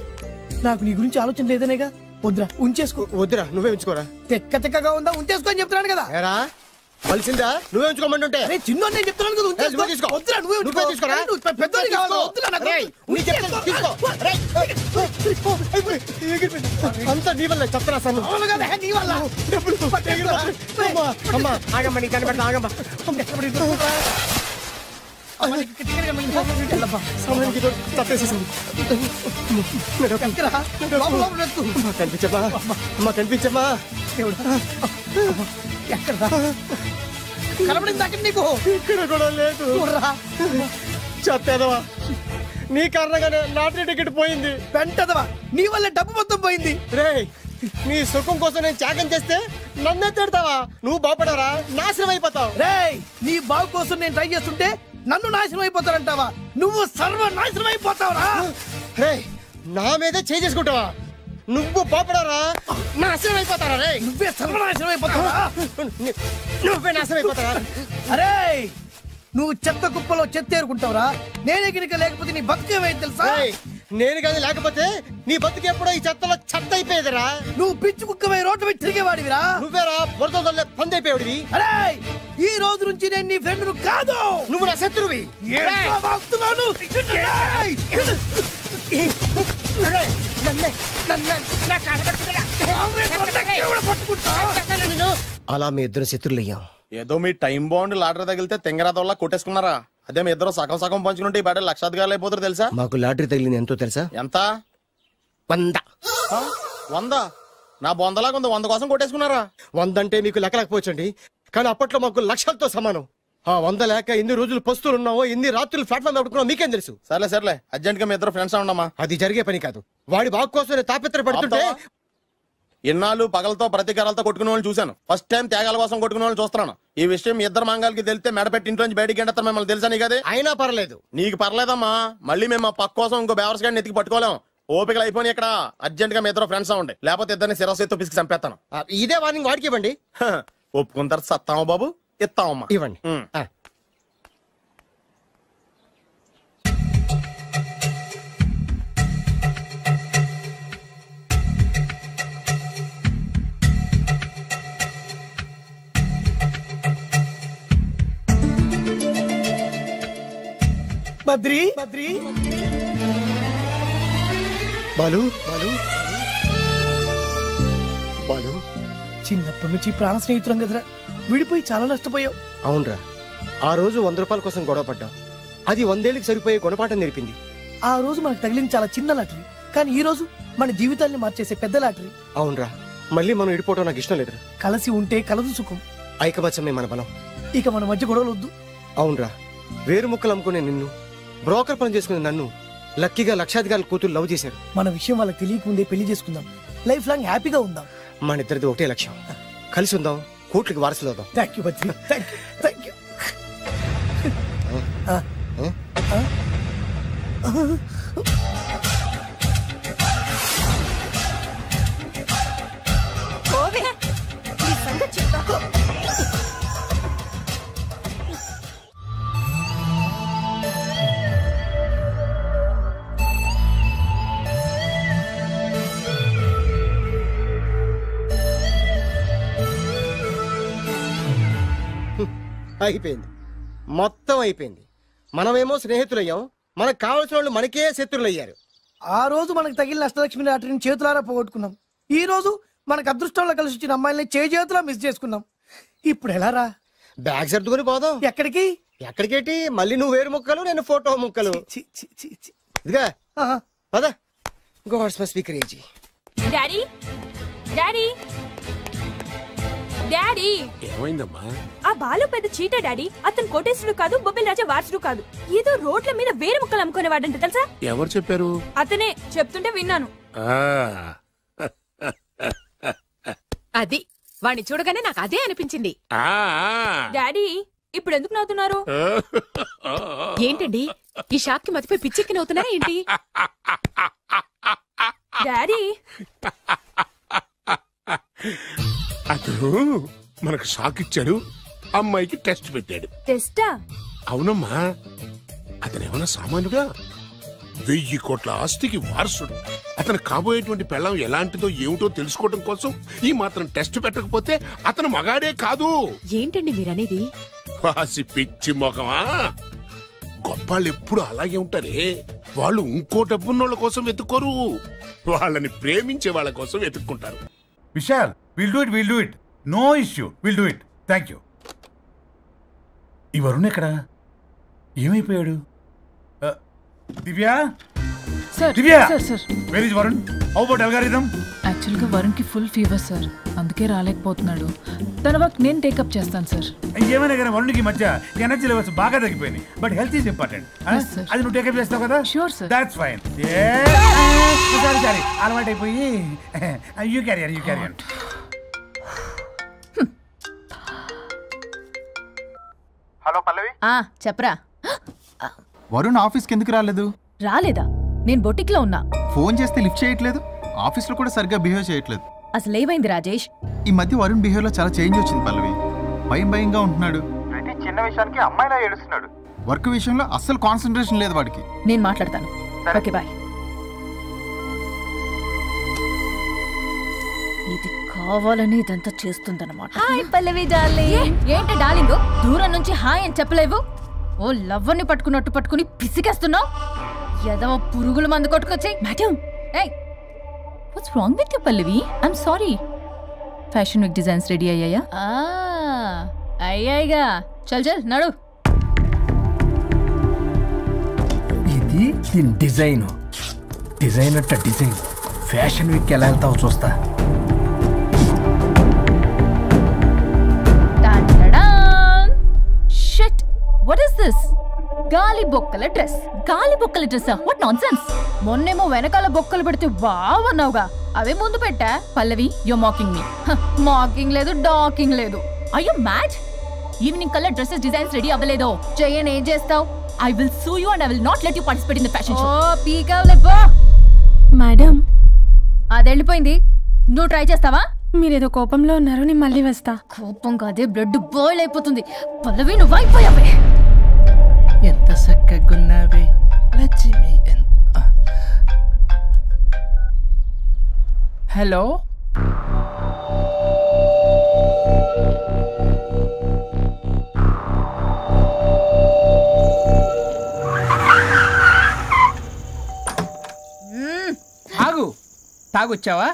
F: నాకు నీ గురించి ఆలోచన లేదనేగా. వద్దురా, ఉంచేసుకో.
G: వద్దురా, నువ్వే ఉంచుకోరా.
F: తెక్క తెక్కగా ఉందా, ఉంచేసుకో అని చెప్తున్నాను కదా.
G: ఏరా కలిసిందా, నువ్వే ఉంచుకోమంటుంటే.
F: చిన్న నేను చెప్తున్నాను కదా, ఉంచేసుకో.
G: తీసుకో.
F: వద్దురా,
G: నువ్వే తీసుకోరా.
F: పెద్దోని కావాలి. వద్దురా, నాకు
G: తీసుకో. అంతా నీ వల్ల చెప్తారా సార్.
F: అవును కదా, నీ వల్ల.
G: అమ్మా ఆగమ్మా, నీ కనబడతా ఆగమ్మా. కనిపించమ్మా.
F: కనబడింది నీకు?
G: ఇక్కడ కూడా లేదు. చెత్తేదవా, నీ కారణంగానే లాటరీ టికెట్ పోయింది.
F: వెంటదవా, నీ వల్ల డబ్బు మొత్తం పోయింది.
G: రే, నీ సుఖం కోసం నేను త్యాగం చేస్తే నన్నే తిడతావా? నువ్వు బాగుపడరా, నాశనం అయిపోతావు.
F: రే, నీ బాగు కోసం నేను ట్రై చేస్తుంటే నన్ను నాశనం అయిపోతానంటావా? నువ్వు సర్వనాశనం అయిపోతావురా.
G: రే, నా మీదే చేసుకుంటావా? నువ్వు బాగుపడరా, నాశనం అయిపోతారా? రే,
F: నువ్వే సర్వనాశనం అయిపోతావా?
G: నువ్వే నాశనం అయిపోతారా?
F: అరే, నువ్వు చెత్త కుప్పలో చెత్త ఏరుకుంటావురా. నేనే గినక లేకపోతే నీ బతుకేమైంది తెలుసా?
G: నేను కానీ లేకపోతే నీ బతుకు ఎప్పుడో ఈ చెత్తలో చెత్త అయిపోయేదిరా.
F: నువ్వు పిచ్చి కుక్కవై రోడ్డు మీద తిరిగేవాడివిరా.
G: నువ్వేరా బురదలే పంది అయిపోయాడివి.
F: అరే, ఈ రోజు నుంచి నేను నీ ఫ్రెండ్ కాదు,
G: నువ్వు నా శత్రువి. అలా మీ ఇద్దరు శత్రులయ్యాం.
D: ఏదో మీ టైం బాండ్ లాటరీ తగిలితే తెంగరాదోళ్ళ కొట్టేసుకున్నారా? అదే మీ ఇద్దరు సగం సగం పంచుకుంటే ఈ బయట లక్షాధికారులు అయిపోతారు తెలుసా?
G: మాకు లాటరీ తగిలింది ఎంతో తెలుసా?
D: ఎంత?
G: 100.
D: 100? నా బొందలాగా ఉంది, 100 కోసం కొట్టేసుకున్నారా?
G: 100 అంటే మీకు లెక్కలేకపోవచ్చండి, కానీ అప్పట్లో మాకు లక్షలతో సమానం. ఆ 100 లేక ఎన్ని రోజులు పస్తులు ఉన్నావో, ఎన్ని రాత్రులు ప్లాట్ఫామ్ పెట్టుకున్నావు మీకేం తెలుసు?
D: సర్లే అర్జెంట్ గా మీ ఇద్దరు ఫ్రెండ్స్ ఉండమ్మా.
G: అది జరిగే పని కాదు. వాడి బాగు కోసం తాపిత్ర పడుతుంటే
D: ఇన్నాళ్ళు పగలతో ప్రతీకారాలతో కొట్టుకునే వాళ్ళు చూశాను. ఫస్ట్ టైం త్యాగాల కోసం కొట్టుకునే వాళ్ళు చూస్తున్నాను. ఈ విషయం మీ ఇద్దరు మంగాలకి తెలిస్తే మెడపెట్టి ఇంట్లోంచి బయటికి ఎండతారు. మిమ్మల్ని తెలుసా నీకు? అది
G: అయినా పర్లేదు.
D: నీకు పర్లేదమ్మా, మళ్ళీ మేము మా పక్క కోసం ఇంకో బేవర్స్ గాడిని ఎత్తికి పట్టుకోలేం. ఓపికలు అయిపోయి ఇక్కడ అర్జెంట్ గా మీ ఇద్దరు ఫ్రెండ్స్ ఉండే, లేకపోతే ఇద్దరిని శిరస్సుతో పిసికి చంపేస్తాను.
G: ఇదే వార్నింగ్ వాడికి ఇవ్వండి.
D: ఒప్పుకుంటారు సత్తామా బాబు? ఇస్తామమ్మా,
G: ఇవ్వండి.
F: బద్రి,
G: బాలు,
F: చిన్నప్పటి నుంచి ప్రాణ స్నేహితులం కదరా, విడిపోయి చాలా నష్టపోయావు.
G: అవునరా, ఆ రోజు 100 రూపాయల కోసం గొడవ పడ్డాం. అది 100 ఏళ్ళకి సరిపోయే గుణపాఠం నేర్పింది.
F: ఆ రోజు మనకు తగిలింది చాలా చిన్న లాటరీ, కానీ ఈ రోజు మన జీవితాన్ని మార్చేసే పెద్ద లాటరీ.
G: అవునరా, మళ్ళీ మనం ఇడిపోవడం నాకు ఇష్టం లేదురా.
F: కలిసి ఉంటే కలదు సుఖం.
G: ఐకమత్యమే మన బలం.
F: ఇక మన మధ్య గొడవలు వద్దు.
G: అవునరా, వేరు ముక్కలు అమ్ముకునే నిన్ను, బ్రోకర్ పని చేసుకునే నన్ను లక్కీగా లక్షాధికారుల కూతురు లవ్ చేశారు.
F: మన విషయం వాళ్ళకి తెలియకముందే పెళ్లి చేసుకుందాం, లైఫ్ లాంగ్ హ్యాపీగా ఉందాం.
G: మన ఇద్దరిది ఒకటే లక్ష్యం, కలిసి ఉందాం, కోట్లకి వారసులు అవుదాం.
F: Thank you Badri, thank you.
G: అయిపోయింది, మొత్తం అయిపోయింది. మనమేమో స్నేహితులయ్యాం, మనకు కావాల్సిన వాళ్ళు మనకే శత్రులయ్యారు.
F: ఆ రోజు మనకు తగిలిన అష్టలక్ష్మి లాటరీని చేతులారా పోగొట్టుకున్నాం. ఈ రోజు మనకు అదృష్టంలో కలిసి వచ్చిన అమ్మాయిని చేతులా మిస్ చేసుకున్నాం. ఇప్పుడు ఎలా రా?
G: బ్యాగ్ సర్దుకొని పోదాం.
F: ఎక్కడికి?
G: ఎక్కడికేటి? మళ్ళీ నువ్వు వేరు ముక్కలు, నేను ఫోటో ముక్కలు. ఇదిగా పద. God's must be crazy.
R: Daddy, daddy, daddy.
Q: ఏమైందమ్మా?
R: ఆ బాలు పెద్ద చీట డాడీ. అతను కోటేశ్వరుడు కాదు, బొబ్బిల్ రాజా వారసుడు కాదు. ఏదో రోడ్ల మీద వేరే ముక్కలు అమ్ముకునేవాడంట తెలుసా?
Q: ఎవరు చెప్పారు?
R: అతనే చెప్తుంటే విన్నాను.
S: అది వాణ్ణి చూడగానే నాకు అదే అనిపించింది.
R: డాడీ, ఇప్పుడు ఎందుకు నవ్వుతున్నారు?
S: ఏంటండి ఈ షాక్ కి మతిపోయి పిచ్చెక్కి నవ్వుతున్నారా ఏంటి? డాడీ
Q: అతను మనకు షాక్ ఇచ్చాడు, అమ్మాయికి టెస్ట్ పెట్టాడు.
S: టెస్టా?
Q: అవునమ్మా, అతను ఏమన్నా సామాన్యుడా? 1000 కోట్ల ఆస్తికి వారసుడు. అతను కాబోయేటువంటి పెళ్ళం ఎలాంటిదో ఏమిటో తెలుసుకోవడం కోసం ఈ మాత్రం టెస్ట్ పెట్టకపోతే అతను మగాడే కాదు.
S: ఏంటండి మీరనేది?
Q: వాసి పిచ్చి మొఖమా, గొప్పాళ్ళు ఎప్పుడు అలాగే ఉంటారే. వాళ్ళు ఇంకో డబ్బున్నోళ్ళ కోసం వెతుక్కోరు, వాళ్ళని ప్రేమించే వాళ్ళ కోసం వెతుక్కుంటారు.
N: Vishal, will do it, no issue, will do it. Thank you. ఈ వరుణ్ ఎక్కడ? ఏమైపోయాడు? Divya, Divya, where is Varun? How about algorithm?
T: యాక్చువల్గా వరుణ్కి ఫుల్ ఫీవర్ సార్, అందుకే రాలేకపోతున్నాడు. తన వర్క్ నేను టేకప్ చేస్తాను సార్.
N: ఏమైనా కానీ వరుణ్కి మధ్య ఎనర్జీ లెవెల్స్ బాగా తగ్గిపోయింది, బట్ హెల్త్ ఈజ్ ఇంపార్టెంట్. అది నువ్వు టేకప్ చేస్తావు కదా?
T: Sure sir.
N: That's fine. Sorry, అలవాటు అయిపోయి. You carrier.
U: హలో పల్లవి.
T: చెప్పరా.
U: వరుణ్ ఆఫీస్కి ఎందుకు రాలేదు?
T: రాలేదా? నేను బొటిక్లో ఉన్నా.
U: ఫోన్ చేస్తే లిఫ్ట్ చేయట్లేదు, ఆఫీస్లో కూడా సరిగ్గా బిహేవ్ చేయట్లేదు.
T: అసలు ఏమైంది రాజేష్?
U: ఈ మధ్య వరుణ్ బిహేవ్లో చాలా చేంజ్ వచ్చింది పల్లవి. భయంగా ఉంటున్నాడు, ప్రతి చిన్న విషయానికి అమ్మాయిలా ఏడుస్తున్నాడు. వర్క్ విషయంలో అస్సలు కాన్సన్ట్రేషన్ లేదు వాడికి.
T: నేను మాట్లాడతాను. Okay bye. ఇది కావాలని ఇదంతా చేస్తుందన్నమాట. Hi Pallavi darling. ఏంటి డార్లింగ్, దూరం నుంచి హాయ్ అని చెప్పలేవు? ఓ లవ్వర్ని పట్టుకున్నట్టు పట్టుకుని పిసికేస్తున్నావు. ఏదో పురుగుల మందు కొట్టుకొచ్చి. మేడం, ఏయ్ what's wrong with you Pallavi? I'm sorry. Fashion week designs ready అయ్యాయా? అయ్యాయిగా. చల్ నడు.
F: ఇది దీని డిజైన్ అట్ట డిజైన్. ఫ్యాషన్ వీక్ ఎలా వెళ్తావు చూస్తా.
T: Shit, what is this? గాలి బొక్కల డ్రెస్. గాలి బొక్కల డ్రెస్? What nonsense. మొన్నేమో వెనకాల బొక్కలు పెడితే వావ్ అన్నావుగా, అవే ముందు పెట్టా. Pallavi, you mocking me. Mocking లేదు, డాకింగ్ లేదు. Are you mad? Evening colour dresses designs ready అవ్వలేదో? చెయ్యని ఏం చేస్తావు? I will sue you and I will not let you participate in the fashion show. ఓ పీకావులే పో.
O: మేడం,
T: అది వెళ్ళిపోయింది. నువ్వు ట్రై చేస్తావా?
O: మీరేదో కోపంలో ఉన్నారు, నేను మళ్ళీ వస్తా.
T: కోపం కాదే, బ్లడ్ బాయిల్ అయిపోతుంది. పల్లవి, నువ్వు అయిపోయావే.
F: ఎంత చక్కగున్నావే లక్ష్మి. హలో, ఆగు. తాగొచ్చావా?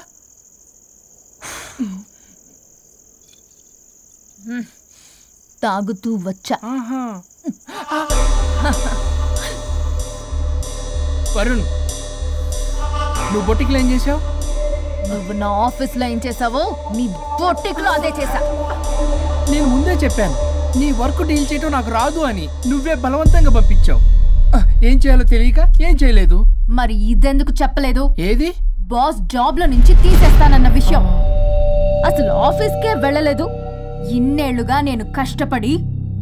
T: తాగుతూ వచ్చా.
F: వరుణ్, నువ్వు బొటిక్లో ఏం చేసావు?
T: నువ్వు నా ఆఫీస్లో ఏం చేసావో నీ బొటిక్లో అదే చేసా.
F: నేను ముందే చెప్పాను, నీ వర్క్ డీల్ చేయటం నాకు రాదు అని. నువ్వే బలవంతంగా పంపించావు. ఏం చేయాలో తెలియక ఏం చేయలేదు.
T: మరి ఇదెందుకు చెప్పలేదు?
F: ఏది?
T: బాస్ జాబ్ లో నుంచి తీసేస్తానన్న విషయం. అసలు ఆఫీస్కే వెళ్ళలేదు. ఇన్నేళ్లుగా నేను కష్టపడి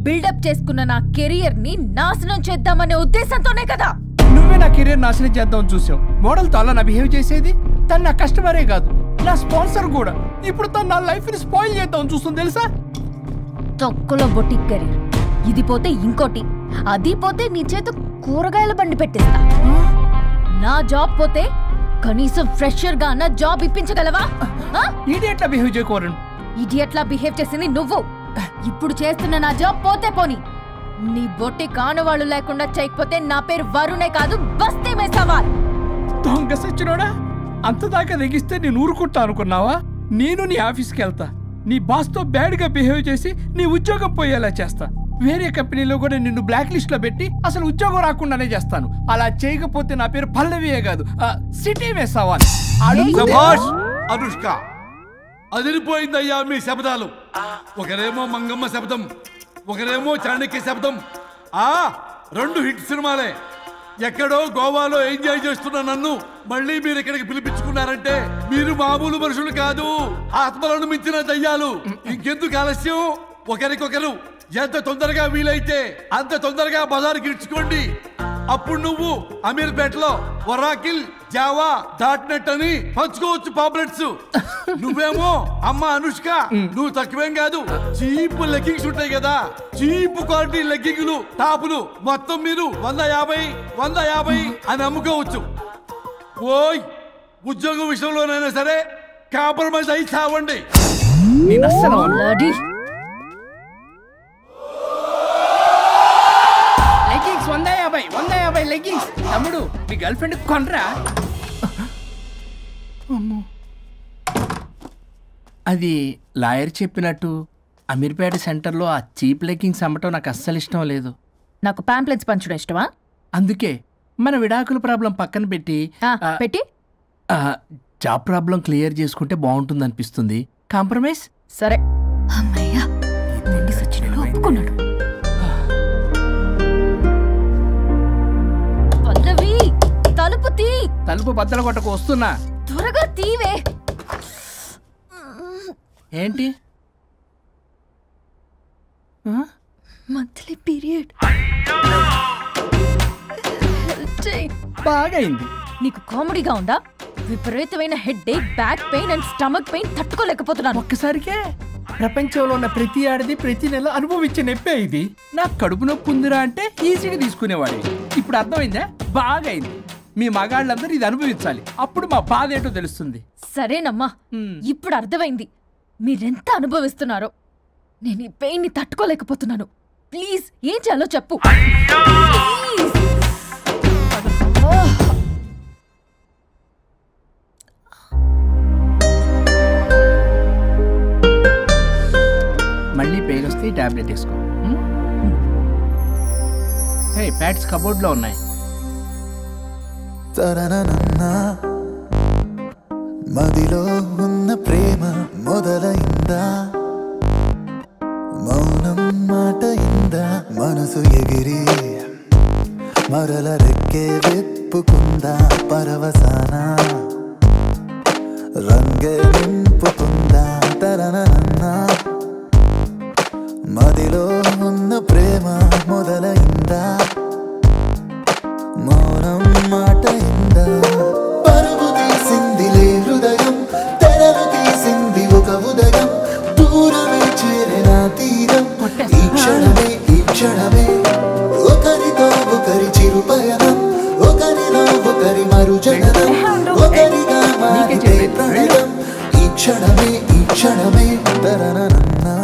T: బిల్డప్ చేసుకున్న నా కెరియర్ ని నాశనం చేద్దామనే ఉద్దేశంతోనే కదా.
F: నువ్వే నా కెరీర్ నాశనం చేద్దామని చూసావు. మోడల్ తో అలా నా బిహేవ్ చేసేది. తను నా కస్టమరే కాదు, నా స్పాన్సర్ కూడా. ఇప్పుడు తను నా లైఫ్ ని స్పాయిల్ చేద్దామని చూస్తుంది తెలుసా?
T: తొక్కలో బొటిక్ కెరీర్. ఇది పోతే ఇంకోటి, అది పోతే నీ చేత కూరగాయల బండి పెట్టిస్తా. నా జాబ్ పోతే కనీసం ఫ్రెషర్ గా నా జాబ్ ఇప్పించగలవా?
F: ఇడియట్లా బిహేవ్ చేయకూడదు.
T: ఇడియట్లా బిహేవ్ చేసింది నువ్వు. ఇప్పుడు చేస్తున్న నా జాబ్ పోతే పోని. నీ బొట్టి కానువాళ్ళు లేకుండా చేయకపోతే నా పేరు వరుణే కాదు, బస్తీ మే సవాల్.
F: దొంగ సచ్చినోడా, అంతదాకా తెగిస్తే నేను ఊరుకుంటా అనుకున్నావా? నేను నీ ఆఫీస్కి వెళ్తా, నీ బాస్ తో బ్యాడ్ గా బిహేవ్ చేసి నీ ఉద్యోగం పోయేలా చేస్తా. వేరే కంపెనీలో కూడా నిన్ను బ్లాక్ లిస్ట్ లో పెట్టి అసలు ఉద్యోగం రాకుండానే చేస్తాను. అలా చేయకపోతే నా పేరు పల్లవియే కాదు, సిటీ మే సవాల్.
V: అనుష్క, అదిరిపోయిందయ్యా మీ శబ్దాలు. ఒకరేమో మంగమ్మ శబ్దం, ఒకరేమో చాణక్య శబ్దం. రెండు హిట్ సినిమాలే. ఎక్కడో గోవాలో ఎంజాయ్ చేస్తున్న నన్ను మళ్ళీ మీరు ఇక్కడికి పిలిపించుకున్నారంటే మీరు మామూలు మనుషులు కాదు, ఆత్మలను మించిన దయ్యాలు. ఇంకెందుకు ఆలస్యం? ఒకరికొకరు ఎంత తొందరగా వీలైతే అంత తొందరగా బజారుకి ఇడ్చుకోండి. అప్పుడు నువ్వు అమీర్పేటలో ఒరాకిల్ జావా డాట్ నెట్ అని పంచుకోవచ్చు పాంప్లెట్స్. నువ్వేమో అమ్మ అనుష్క, నువ్వు తక్కువేం కాదు. చీప్ లెగ్గింగ్స్ ఉంటాయి కదా, చీప్ క్వాలిటీ లెగ్గింగ్లు టాపులు మొత్తం మీరు 150 అని అమ్ముకోవచ్చు. ఓయ్ ఉద్యోగం విషయంలోనైనా సరే కాంప్రమైజ్ అయి చావండి.
J: Leggings 150 leggings. తమ్ముడు మీ గర్ల్ ఫ్రెండ్ కొనరా? అది లాయర్ చెప్పినట్టు అమీర్పేట సెంటర్లో ఆ చీప్ లెగ్గింగ్స్ అమ్మటం నాకు అస్సలు ఇష్టం లేదు.
T: నాకు పాంప్లెట్స్ పంచడం ఇష్టమా?
J: అందుకే మన విడాకుల ప్రాబ్లం పక్కన పెట్టి జాబ్ ప్రాబ్లం క్లియర్ చేసుకుంటే బాగుంటుంది అనిపిస్తుంది. కాంప్రమైజ్?
T: సరే. అమ్మయ్యా, సచ్చినలో ఒప్పుకున్నాడు. పల్లవి, తలుపు తీ.
J: తలుపు బద్దలు కొట్టకు, వస్తున్నా.
T: త్వరగా తీవే.
J: ఏంటి?
T: Monthly period.
J: బాగైంది.
T: నీకు కామెడీగా ఉందా? విపరీతమైన head ache, back pain and stomach pain తట్టుకోలేకపోతున్నాను.
J: ఒక్కసారికే ప్రపంచంలో ఉన్న ప్రతి ఆడది ప్రతి నెల అనుభవించే నొప్పే ఇది. నాకు కడుపు నొప్పి ఉందిరా అంటే ఈజీగా తీసుకునేవాడి. ఇప్పుడు అర్థమైందా? బాగైంది. మీ మగాళ్ళందరూ ఇది అనుభవించాలి, అప్పుడు మా బాధ ఏంటో తెలుస్తుంది.
T: సరేనమ్మా, ఇప్పుడు అర్థమైంది మీరెంత అనుభవిస్తున్నారో. నేను ఈ పెయిన్ ని తట్టుకోలేకపోతున్నాను. ప్లీజ్ ఏం చేయాలో చెప్పు.
J: మళ్ళీ పెయిన్ వస్తే టాబ్లెట్ వేసుకో. హే, ప్యాడ్స్ కబోర్డ్ లో ఉన్నాయి.
A: మదిలో ఉన్న ప్రేమ మొదలైందా, మౌనం మాట ఇందా, మనసు ఎగిరి మరల రెక్కే విప్పుకుందా, పరవసాన రంగే నింపుకుందా, తరనన్నా మదిలో ఉన్న ప్రేమ మొదలైందా, మౌనం మాట ఇందా, పరుగు తీసిందిలే హృదయం, తెరలు తీసింది ఒక ఉదయం, దూరమే చేరిన తీరం, ఈ క్షణమే ఒకరితో ఒకరి చిరు పయనం, ఒకరిలో ఒకరి మరు జననం, ఒకరిగా మారితే ప్రణయం, ఈ క్షణమే తరనన్నా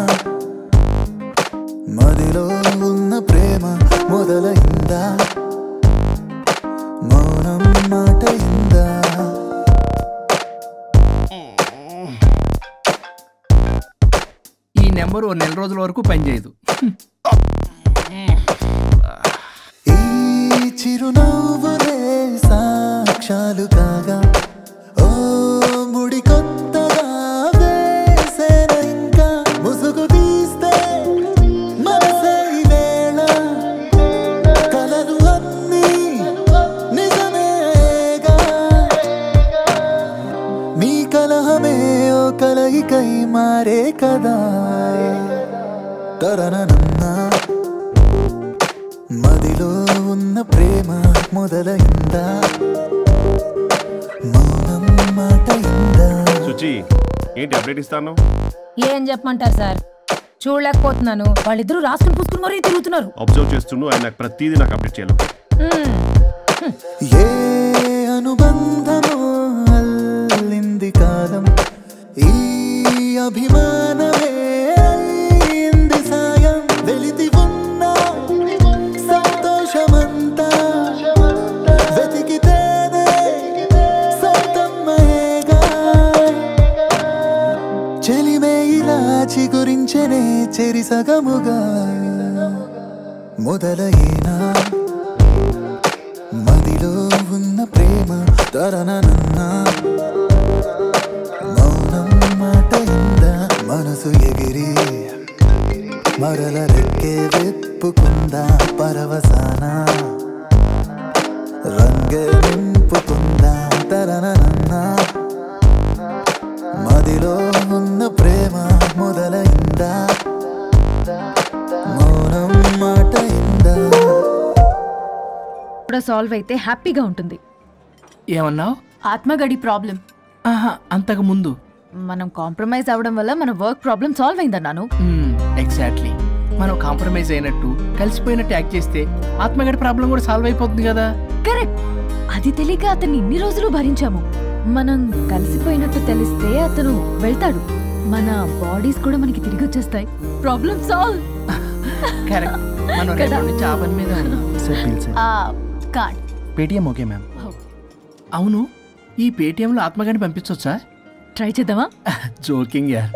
A: మదిలో ఉన్న ప్రేమ మొదలైందా, మౌనం మాట ఇందా.
J: ఈ నెంబర్ ఓ నెల రోజుల వరకు పనిచేయదు.
A: ఈ చిరునవ్వులే సాక్ష్యాలు కాగా, ఓ ముడి కొత్తగా వేసేన ఇంకా, ముసుగు తీస్తే మనసే వేళ, కలలు అన్నీ నిజమేగా, నీ కలహమే ఓ కలయికై మారే కదా, తరనన్నా మదిలో ఉన్న ప్రేమ మొదలైందా, మౌనం మాట ఇందా.
B: సుచి, ఏంటి అప్డేట్ ఇస్తాను?
T: ఏం చెప్పమంటారు సార్, చూడలేకపోతున్నాను. వాళ్ళిద్దరూ రాసుకుని పుసుకుని మరీ తిరుగుతున్నారు.
B: అబ్జర్వ్ చేస్తుండు, ఆయన నాకు ప్రతిదీ నాకు అప్డేట్ చేయాలి.
A: ఏ అనుబంధమో అల్లింది కాలం, ఈ అభిమానమే అయింది సాయం, వెలితి ఉన్న సంతోషమంతా వెతికితేనే సొంతమ్మయేగా, చెలిమే ఇలా చిగురించనే చెరి సగముగా, మొదలైనా మదిలో ఉన్న ప్రేమ తరనన్నా, మౌనం మాట ఇందా, మనసు ఎగిరి మరల రెక్కే విప్పుకుందా, పరవసాన రంగే నింపుకుందా, తరనన్నా మదిలో ఉన్న ప్రేమ మొదలైందా, మౌనం మాట ఇందా.
T: సాల్వ్ అయితే హ్యాపీగా ఉంటుంది.
H: ఏమన్నావు?
T: ఆత్మగడి ప్రాబ్లం.
H: అంతకు ముందు
T: మనం కాంప్రమైజ్ అవడం వల్ల మన వర్క్ ప్రాబ్లం సాల్వ్ అయిందన్నాను.
H: ఎగ్జాక్ట్లీ. మనం కాంప్రమైజ్ అయినట్టు కలిసిపోయినట్టు యాక్ట్ చేస్తే ఆత్మగడి ప్రాబ్లం కూడా సాల్వ్ అయిపోతుంది కదా.
T: కరెక్ట్. అది తెలియక అతన్ని ఇన్ని రోజులు భరించాము. మనం కలిసిపోయినట్టు తెలిస్తే అతను వెళ్తాడు. మన బాడీస్ కూడా మనకి తిరిగి వచ్చేస్తాయి. Problem solve.
H: కరెక్ట్. మనం రేపటి నుంచి ఆ పని మీద
T: కార్డ్
H: పేటిఎం. Okay ma'am. అవును, ఈ పేటిఎంలో ఆత్మగడిని పంపించవచ్చా?
T: ట్రై చేద్దామా?
H: జోకింగ్ యార్.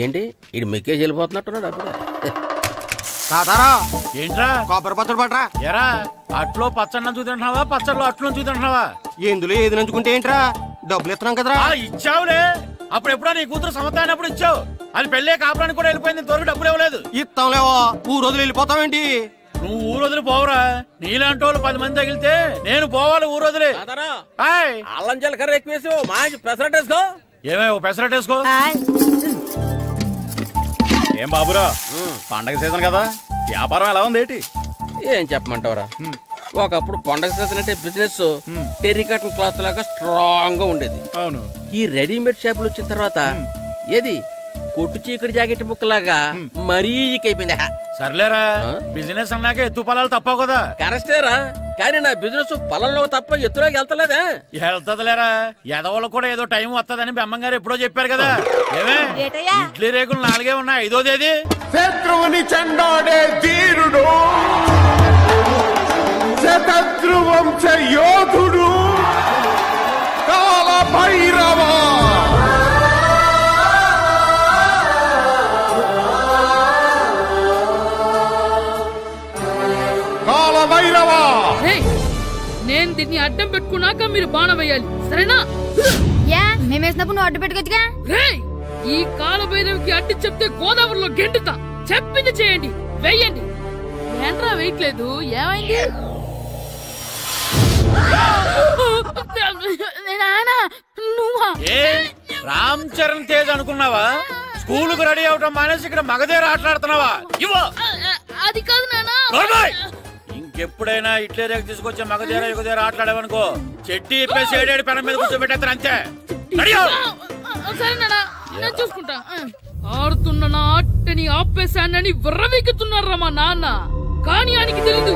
J: ఏంటి ఇది మెక్కేజ్ వెళ్ళిపోతున్నట్టున్నాడు అప్పుడు.
G: ఏంట్రా కొబ్బరి పచ్చడి పట్రా.
I: ఎరా అట్లో పచ్చడి చూద్దావా పచ్చడిలో అట్లు చూద్దావా?
G: ఎందులో ఏది నంచుకుంటే ఏంట్రా? డబ్బులు ఇస్తున్నాం కదరా.
I: ఇచ్చావులే. అప్పుడు ఎప్పుడో నీ కూతురు సమత అయినప్పుడు ఇచ్చావు. అది పెళ్ళే కాపురానికి కూడా వెళ్ళిపోయింది. త్వరగా డబ్బులు ఇవ్వలేదు.
G: ఇస్తాంలేవో. ఊరు వదిలి వెళ్ళిపోతావేంటి?
I: నువ్వు ఊరు వదిలి పోవురా. నీలాంటి వాళ్ళు 10 మంది తగిలితే నేను పోవాలి ఊరు వదిలి.
J: అల్లం జీలకర్ర ఎక్కువ వేసి మంచి పెసరట్ వేసుకో.
I: ఏమేమో పెసరట్ వేసుకో. ఏం బాబురా, పండగ సీజన్ కదా, వ్యాపారం ఎలా ఉంది ఏంటి?
J: ఏం చెప్పమంటావురా, ఒకప్పుడు పండగ సీజన్ అంటే బిజినెస్ టెరికాటన్ క్లాత్ లాగా స్ట్రాంగ్ గా ఉండేది.
I: అవును.
J: ఈ రెడీమేడ్ షాపులు వచ్చిన తర్వాత ఏది కొట్టు చీకటి జాకెట్ ముక్కలాగా మరీ అయిపోయింది.
I: సర్లేరా, బిజినెస్ అన్నాక ఎత్తు పొలాలు తప్పవు కదా.
J: కరెక్టేరా, కానీ నా బిజినెస్ పొలంలో తప్ప ఎత్తులోకి వెళ్తలేదా?
I: వెళ్తదిలేరా, ఎదవలు కూడా ఏదో టైం వస్తుందని బెమ్మంగారు ఎప్పుడో చెప్పారు కదా. ఏమే ఇడ్లీ రేకులు 4 ఉన్నాయి, 5వ తేదీ.
Q: శత్రువుని చెండాడే ధీరుడు, శతద్రు వంశ యోధుడు కాల భైరవ.
W: నేను దీన్ని అడ్డం పెట్టుకున్నాక మీరు బాణం వేయాలి, సరేనా?
X: మేమేసినప్పుడు నువ్వు అడ్డు పెట్టుకోవచ్చుగా.
W: ఈ కాలభైరవికి అడ్డు చెప్తే గోదావరిలో గెంటుతా. చెప్పింది చేయండి, వెయ్యండి. ఏంట్రా వేయట్లేదు, ఏమైంది?
I: రామ్ చరణ్ తేజ్ అనుకున్నావా? స్కూలుకు రెడీ అవటం మానేసి ఇక్కడ మగధేర ఆటలాడుతున్నావా? ఇవ్వ.
W: అది కాదు నానా.
I: ఇంకెప్పుడైనా ఇట్లే రేపు తీసుకొచ్చే మగధేర యుగధేర ఆటలాడేవనుకో చెట్టి ఇప్పేసి 7 పెనం మీద కూర్చోబెట్టేస్తారు అంతే.
W: సరే నానా, నేను చూసుకుంటా. ఆడుతున్న నా ఆటని ఆపేశానని విర్రవీగుతున్నారా మా నాన్న. కానీ ఆయనకి తెలీదు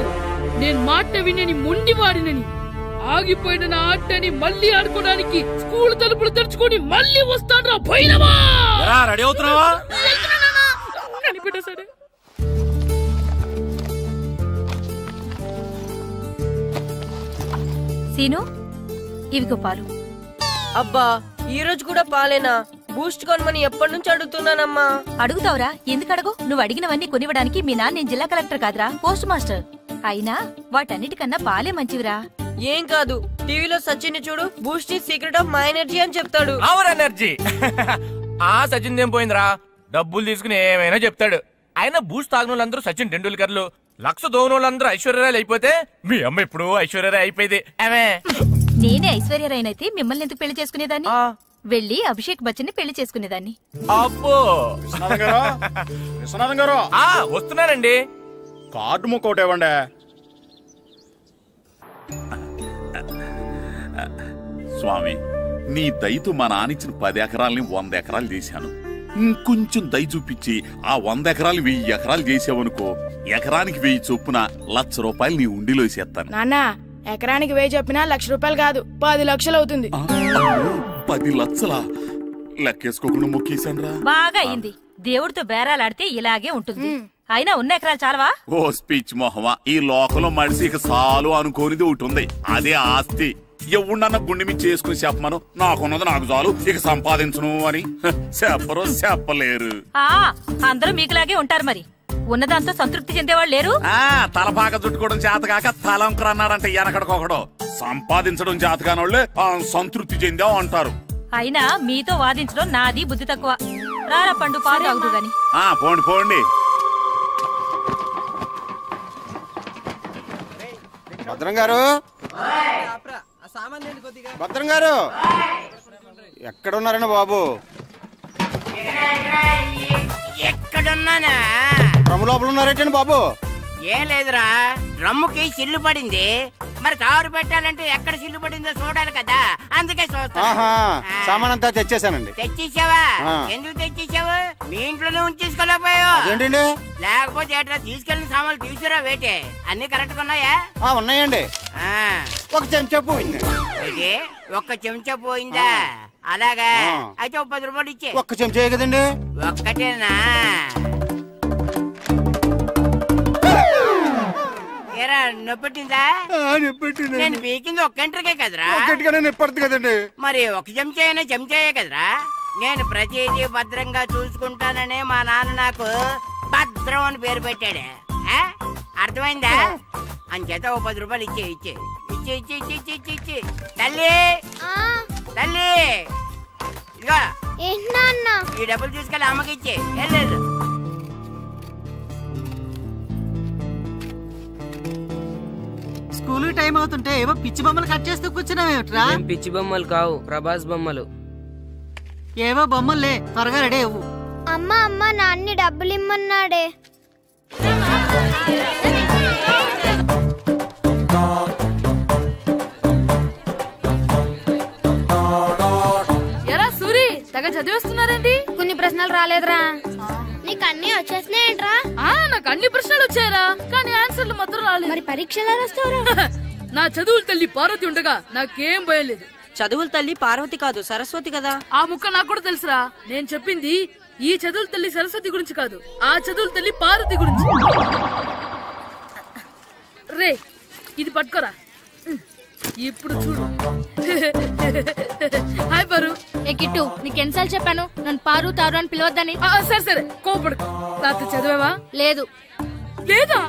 W: నేను మాట వినని మొండివాడినని. ఆగిపోయిన నా ఆటని మళ్ళీ ఆడుకోవడానికి స్కూల్ తలుపులు తెరుచుకొని మళ్ళీ వస్తాడ్రా భైరవా.
I: రెడీ అవుతున్నావా?
W: కనిపెట్టా సరే.
R: సీను ఇవిగో పాలు.
C: అబ్బా ఈ రోజు కూడా పాలేనా? బూస్ట్ కొనమని ఎప్పటి నుంచి అడుగుతున్నానమ్మా.
R: అడుగుతావురా, ఎందుకు అడగు? నువ్వు అడిగినవన్నీ కొనివ్వడానికి మీ నాన్న నేను జిల్లా కలెక్టర్ కాదురా, పోస్ట్ మాస్టర్. అయినా వాటన్నిటికన్నా పాలే మంచివిరా.
C: ఏం కాదు, టీవీలో సచిన్ చూడు, Boost is secret of my energy అని చెప్తాడు.
E: Our energy. ఆ సచిన్ ఏం పోయిందిరా, డబ్బులు తీసుకుని ఏమైనా చెప్తాడు. ఆయన బూస్ట్ తాగిన వాళ్ళందరూ సచిన్ టెండూల్కర్లు, లక్ష దోగిన వాళ్ళందరూ ఐశ్వర్యరాయలు అయిపోతే మీ అమ్మ ఇప్పుడు ఐశ్వర్యరాయ్ అయిపోయింది.
R: నేనే ఐశ్వర్యరాయనైతే మిమ్మల్ని ఎందుకు పెళ్లి చేసుకునేదాన్ని? వెళ్ళి అభిషేక్ బచ్చన్ ని పెళ్లి చేసుకునేదాన్ని.
E: అబ్బో
I: విశ్వనాథం గారు
E: వస్తున్నారండి.
I: కార్డు ముక్కోటి ఇవ్వండి.
L: స్వామి, నీ దయతో మా నానిచ్చిన 10 ఎకరాలని 100 ఎకరాలు చేశాను. ఇంకొంచెం దయ చూపించి ఆ 100 ఎకరాలు 1000 ఎకరాలు చేసావనుకో, ఎకరానికి 1000 చొప్పున ₹1,00,000 నీ ఉండిలో వేసేస్తాను.
M: నాన్న, ఎకరానికి 1000 చొప్పున ₹1,00,000 కాదు, 10 లక్షలు అవుతుంది.
L: 10 లక్షలా? లెక్కేసుకోకుండా మొక్కేశాను రా.
R: బాగా అయింది. దేవుడితో బేరాలాడితే ఇలాగే ఉంటుంది. అయినా ఉన్న ఎకరాలు చాలవా?
L: ఓ స్పీచ్ మొహమా, ఈ లోకంలో మనిషి ఇక చాలు అనుకోనిది ఒకటి ఉంది, అదే ఆస్తి. ఎవడన్నా గుండె మీద చేసుకుని చెప్పమను, నాకున్నది నాకు చాలు, ఇక సంపాదించను అని చెప్పరు, చెప్పలేరు.
R: అందరూ మీకులాగే ఉంటారు మరి. ఉన్నదాంతో సంతృప్తి చెందేవాళ్ళు లేరు.
L: తలపాక చుట్టుకోవడం చేతగాక తలంకర అన్నారంటే వెనకడికొకడు. సంపాదించడం చేతగానోళ్ళే సంతృప్తి చెందాం అంటారు.
R: అయినా మీతో వాదించడం నాది బుద్ధి తక్కువ. రారా పండు, పాలు తాగుదు గాని.
L: పోండి పోండి.
Y: భద్రం గారు, భద్రం గారు ఎక్కడున్నారండి బాబు?
K: ఎక్కడున్నానా?
Y: డ్రమ్ము లోపల ఉన్నారేటండి బాబు?
K: ఏం లేదురా, డ్రమ్ముకి సిల్లు పడింది. మరి కారు పెట్టాలంటే ఎక్కడ సిల్లు పడిందో చూడాలి కదా, అందుకే
Y: సామాన్ అంతా తెచ్చేసానండి.
K: తెచ్చేసావా? ఎందుకు తెచ్చేసావు? మీ ఇంట్లోనే ఉంచేసుకోలేకపోయావు.
Y: ఏంటండి?
K: లేకపోతే ఎట్లా తీసుకెళ్లిన సామాన్లు తీసుకురా వేటే. అన్ని కరెక్ట్ గా ఉన్నాయా?
Y: ఉన్నాయండి. ఒక చెంచా పోయింది.
K: ఒక్క చెంచా పోయిందా? అలాగా, అయితే ఒక ₹10 ఇచ్చే.
Y: ఒక్క చెంచా కదండి?
K: ఒక్కటేనా? నొప్పెట్టిందా? నేను పీకింది ఒక్క గంటకే కదరా?
Y: నొప్పడుతుంది కదండి.
K: మరి ఒక చెంచాయే కదరా? నేను ప్రతిదీ భద్రంగా చూసుకుంటాననే మా నాన్న నాకు భద్రం అని పేరు పెట్టాడు. అర్థమైందా? అంచేత ఓ ₹10 ఇచ్చే. తల్లి తల్లి, ఇదిగో ఈ డబ్బులు తీసుకెళ్ళి అమ్మకి ఇచ్చే. వెళ్ళలేదు.
Z: స్కూల్ టైం అవుతుంటే ఏవో పిచ్చి బొమ్మలు కట్ చేస్తూ కూర్చున్నావేమిట్రా?
C: పిచ్చి బొమ్మలు కావు, ప్రభాస్ బొమ్మలు.
Z: ఏవో బొమ్మలే, త్వరగా రెడీ అవ్వు.
X: అమ్మ నాన్ని డబ్బులు ఇమ్మన్నాడే.
W: ఎరా సూరి, తెగ చదివేస్తున్నారండి?
X: కొన్ని ప్రశ్నలు రాలేదురా. నీకు అన్ని వచ్చేసినాయంట్రా?
W: నాకు అన్ని ప్రశ్నలు వచ్చాయరా, కానీ ఆన్సర్లు మాత్రం రాలేదు.
X: మరి పరీక్షలు రాస్తావురా?
W: నా చదువుల తల్లి పార్వతి ఉండగా నాకేం భయం లేదు.
C: చదువుల తల్లి పార్వతి కాదు, సరస్వతి కదా.
W: ఆ ముక్క నాకు కూడా తెలుసురా. నేను చెప్పింది ఈ చదువుల తల్లి సరస్వతి గురించి కాదు, ఆ చదువుల తల్లి పార్వతి గురించి. రే, ఇది పట్టుకోరా. ఇప్పుడు చూడు. హాయ్ పారు.
X: ఏ కిట్టు, నీకు ఎన్నిసార్లు చెప్పాను నన్ను పారు తారు అని పిలవద్దని?
W: సరే కోపడు. రాత్రి చదివావా?
X: లేదు.
W: లేదా?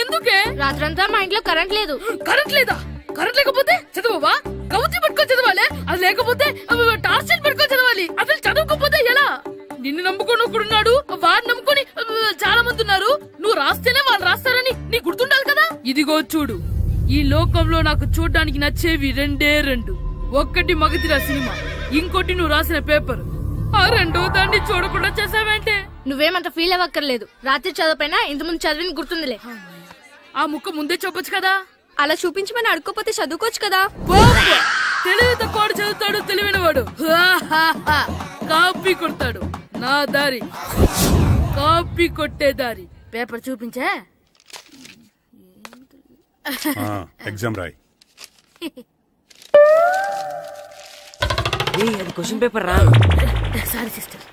W: ఎందుకే?
X: రాత్రంతా మా ఇంట్లో కరెంట్ లేదు.
W: కరెంట్ లేదా? కరెంట్ లేకపోతే చదవవా? కవతి పట్టుకొని చదవాలి. అది లేకపోతే టార్చ్ లైట్ పట్టుకొని చదవాలి. అసలు చదవకపోతే ఎలా? నిన్ను నమ్ముకొని ఒకడున్నాడు, వాడిని నమ్ముకొని చాలా మంది ఉన్నారు. నువ్వు రాస్తేనే వాళ్ళు రాస్తారని నీ గుర్తుండాలి కదా. ఇదిగో చూడు, ఈ లోకంలో నాకు చూడడానికి నచ్చేవి రెండు. ఒక్కటి మగతిరా సినిమా, ఇంకోటి నువ్వు రాసిన పేపర్. ఆ రెండో దాన్ని చూడకుండా చేసావేంటే?
X: నువ్వేమంత ఫీల్ అవ్వక్కర్లేదు. రాత్రి చదవపోయినా ఇంతకుముందు చదివిన గుర్తుందిలే.
W: ఆ ముక్క ముందే చెప్పొచ్చు కదా.
R: అలా చూపించమని అడుక్కోపోతే చదువుకోవచ్చు కదా.
W: తెలివి తక్కువ చదువుతాడు, తెలివైన వాడు కాపీ కొడతాడు. నా దారి కాపీ కొట్టే దారి. పేపర్ చూపించా?
B: ఎగ్జామ్ రాయ్.
C: అది క్వశ్చన్ పేపర్ రా.
W: Sorry sister.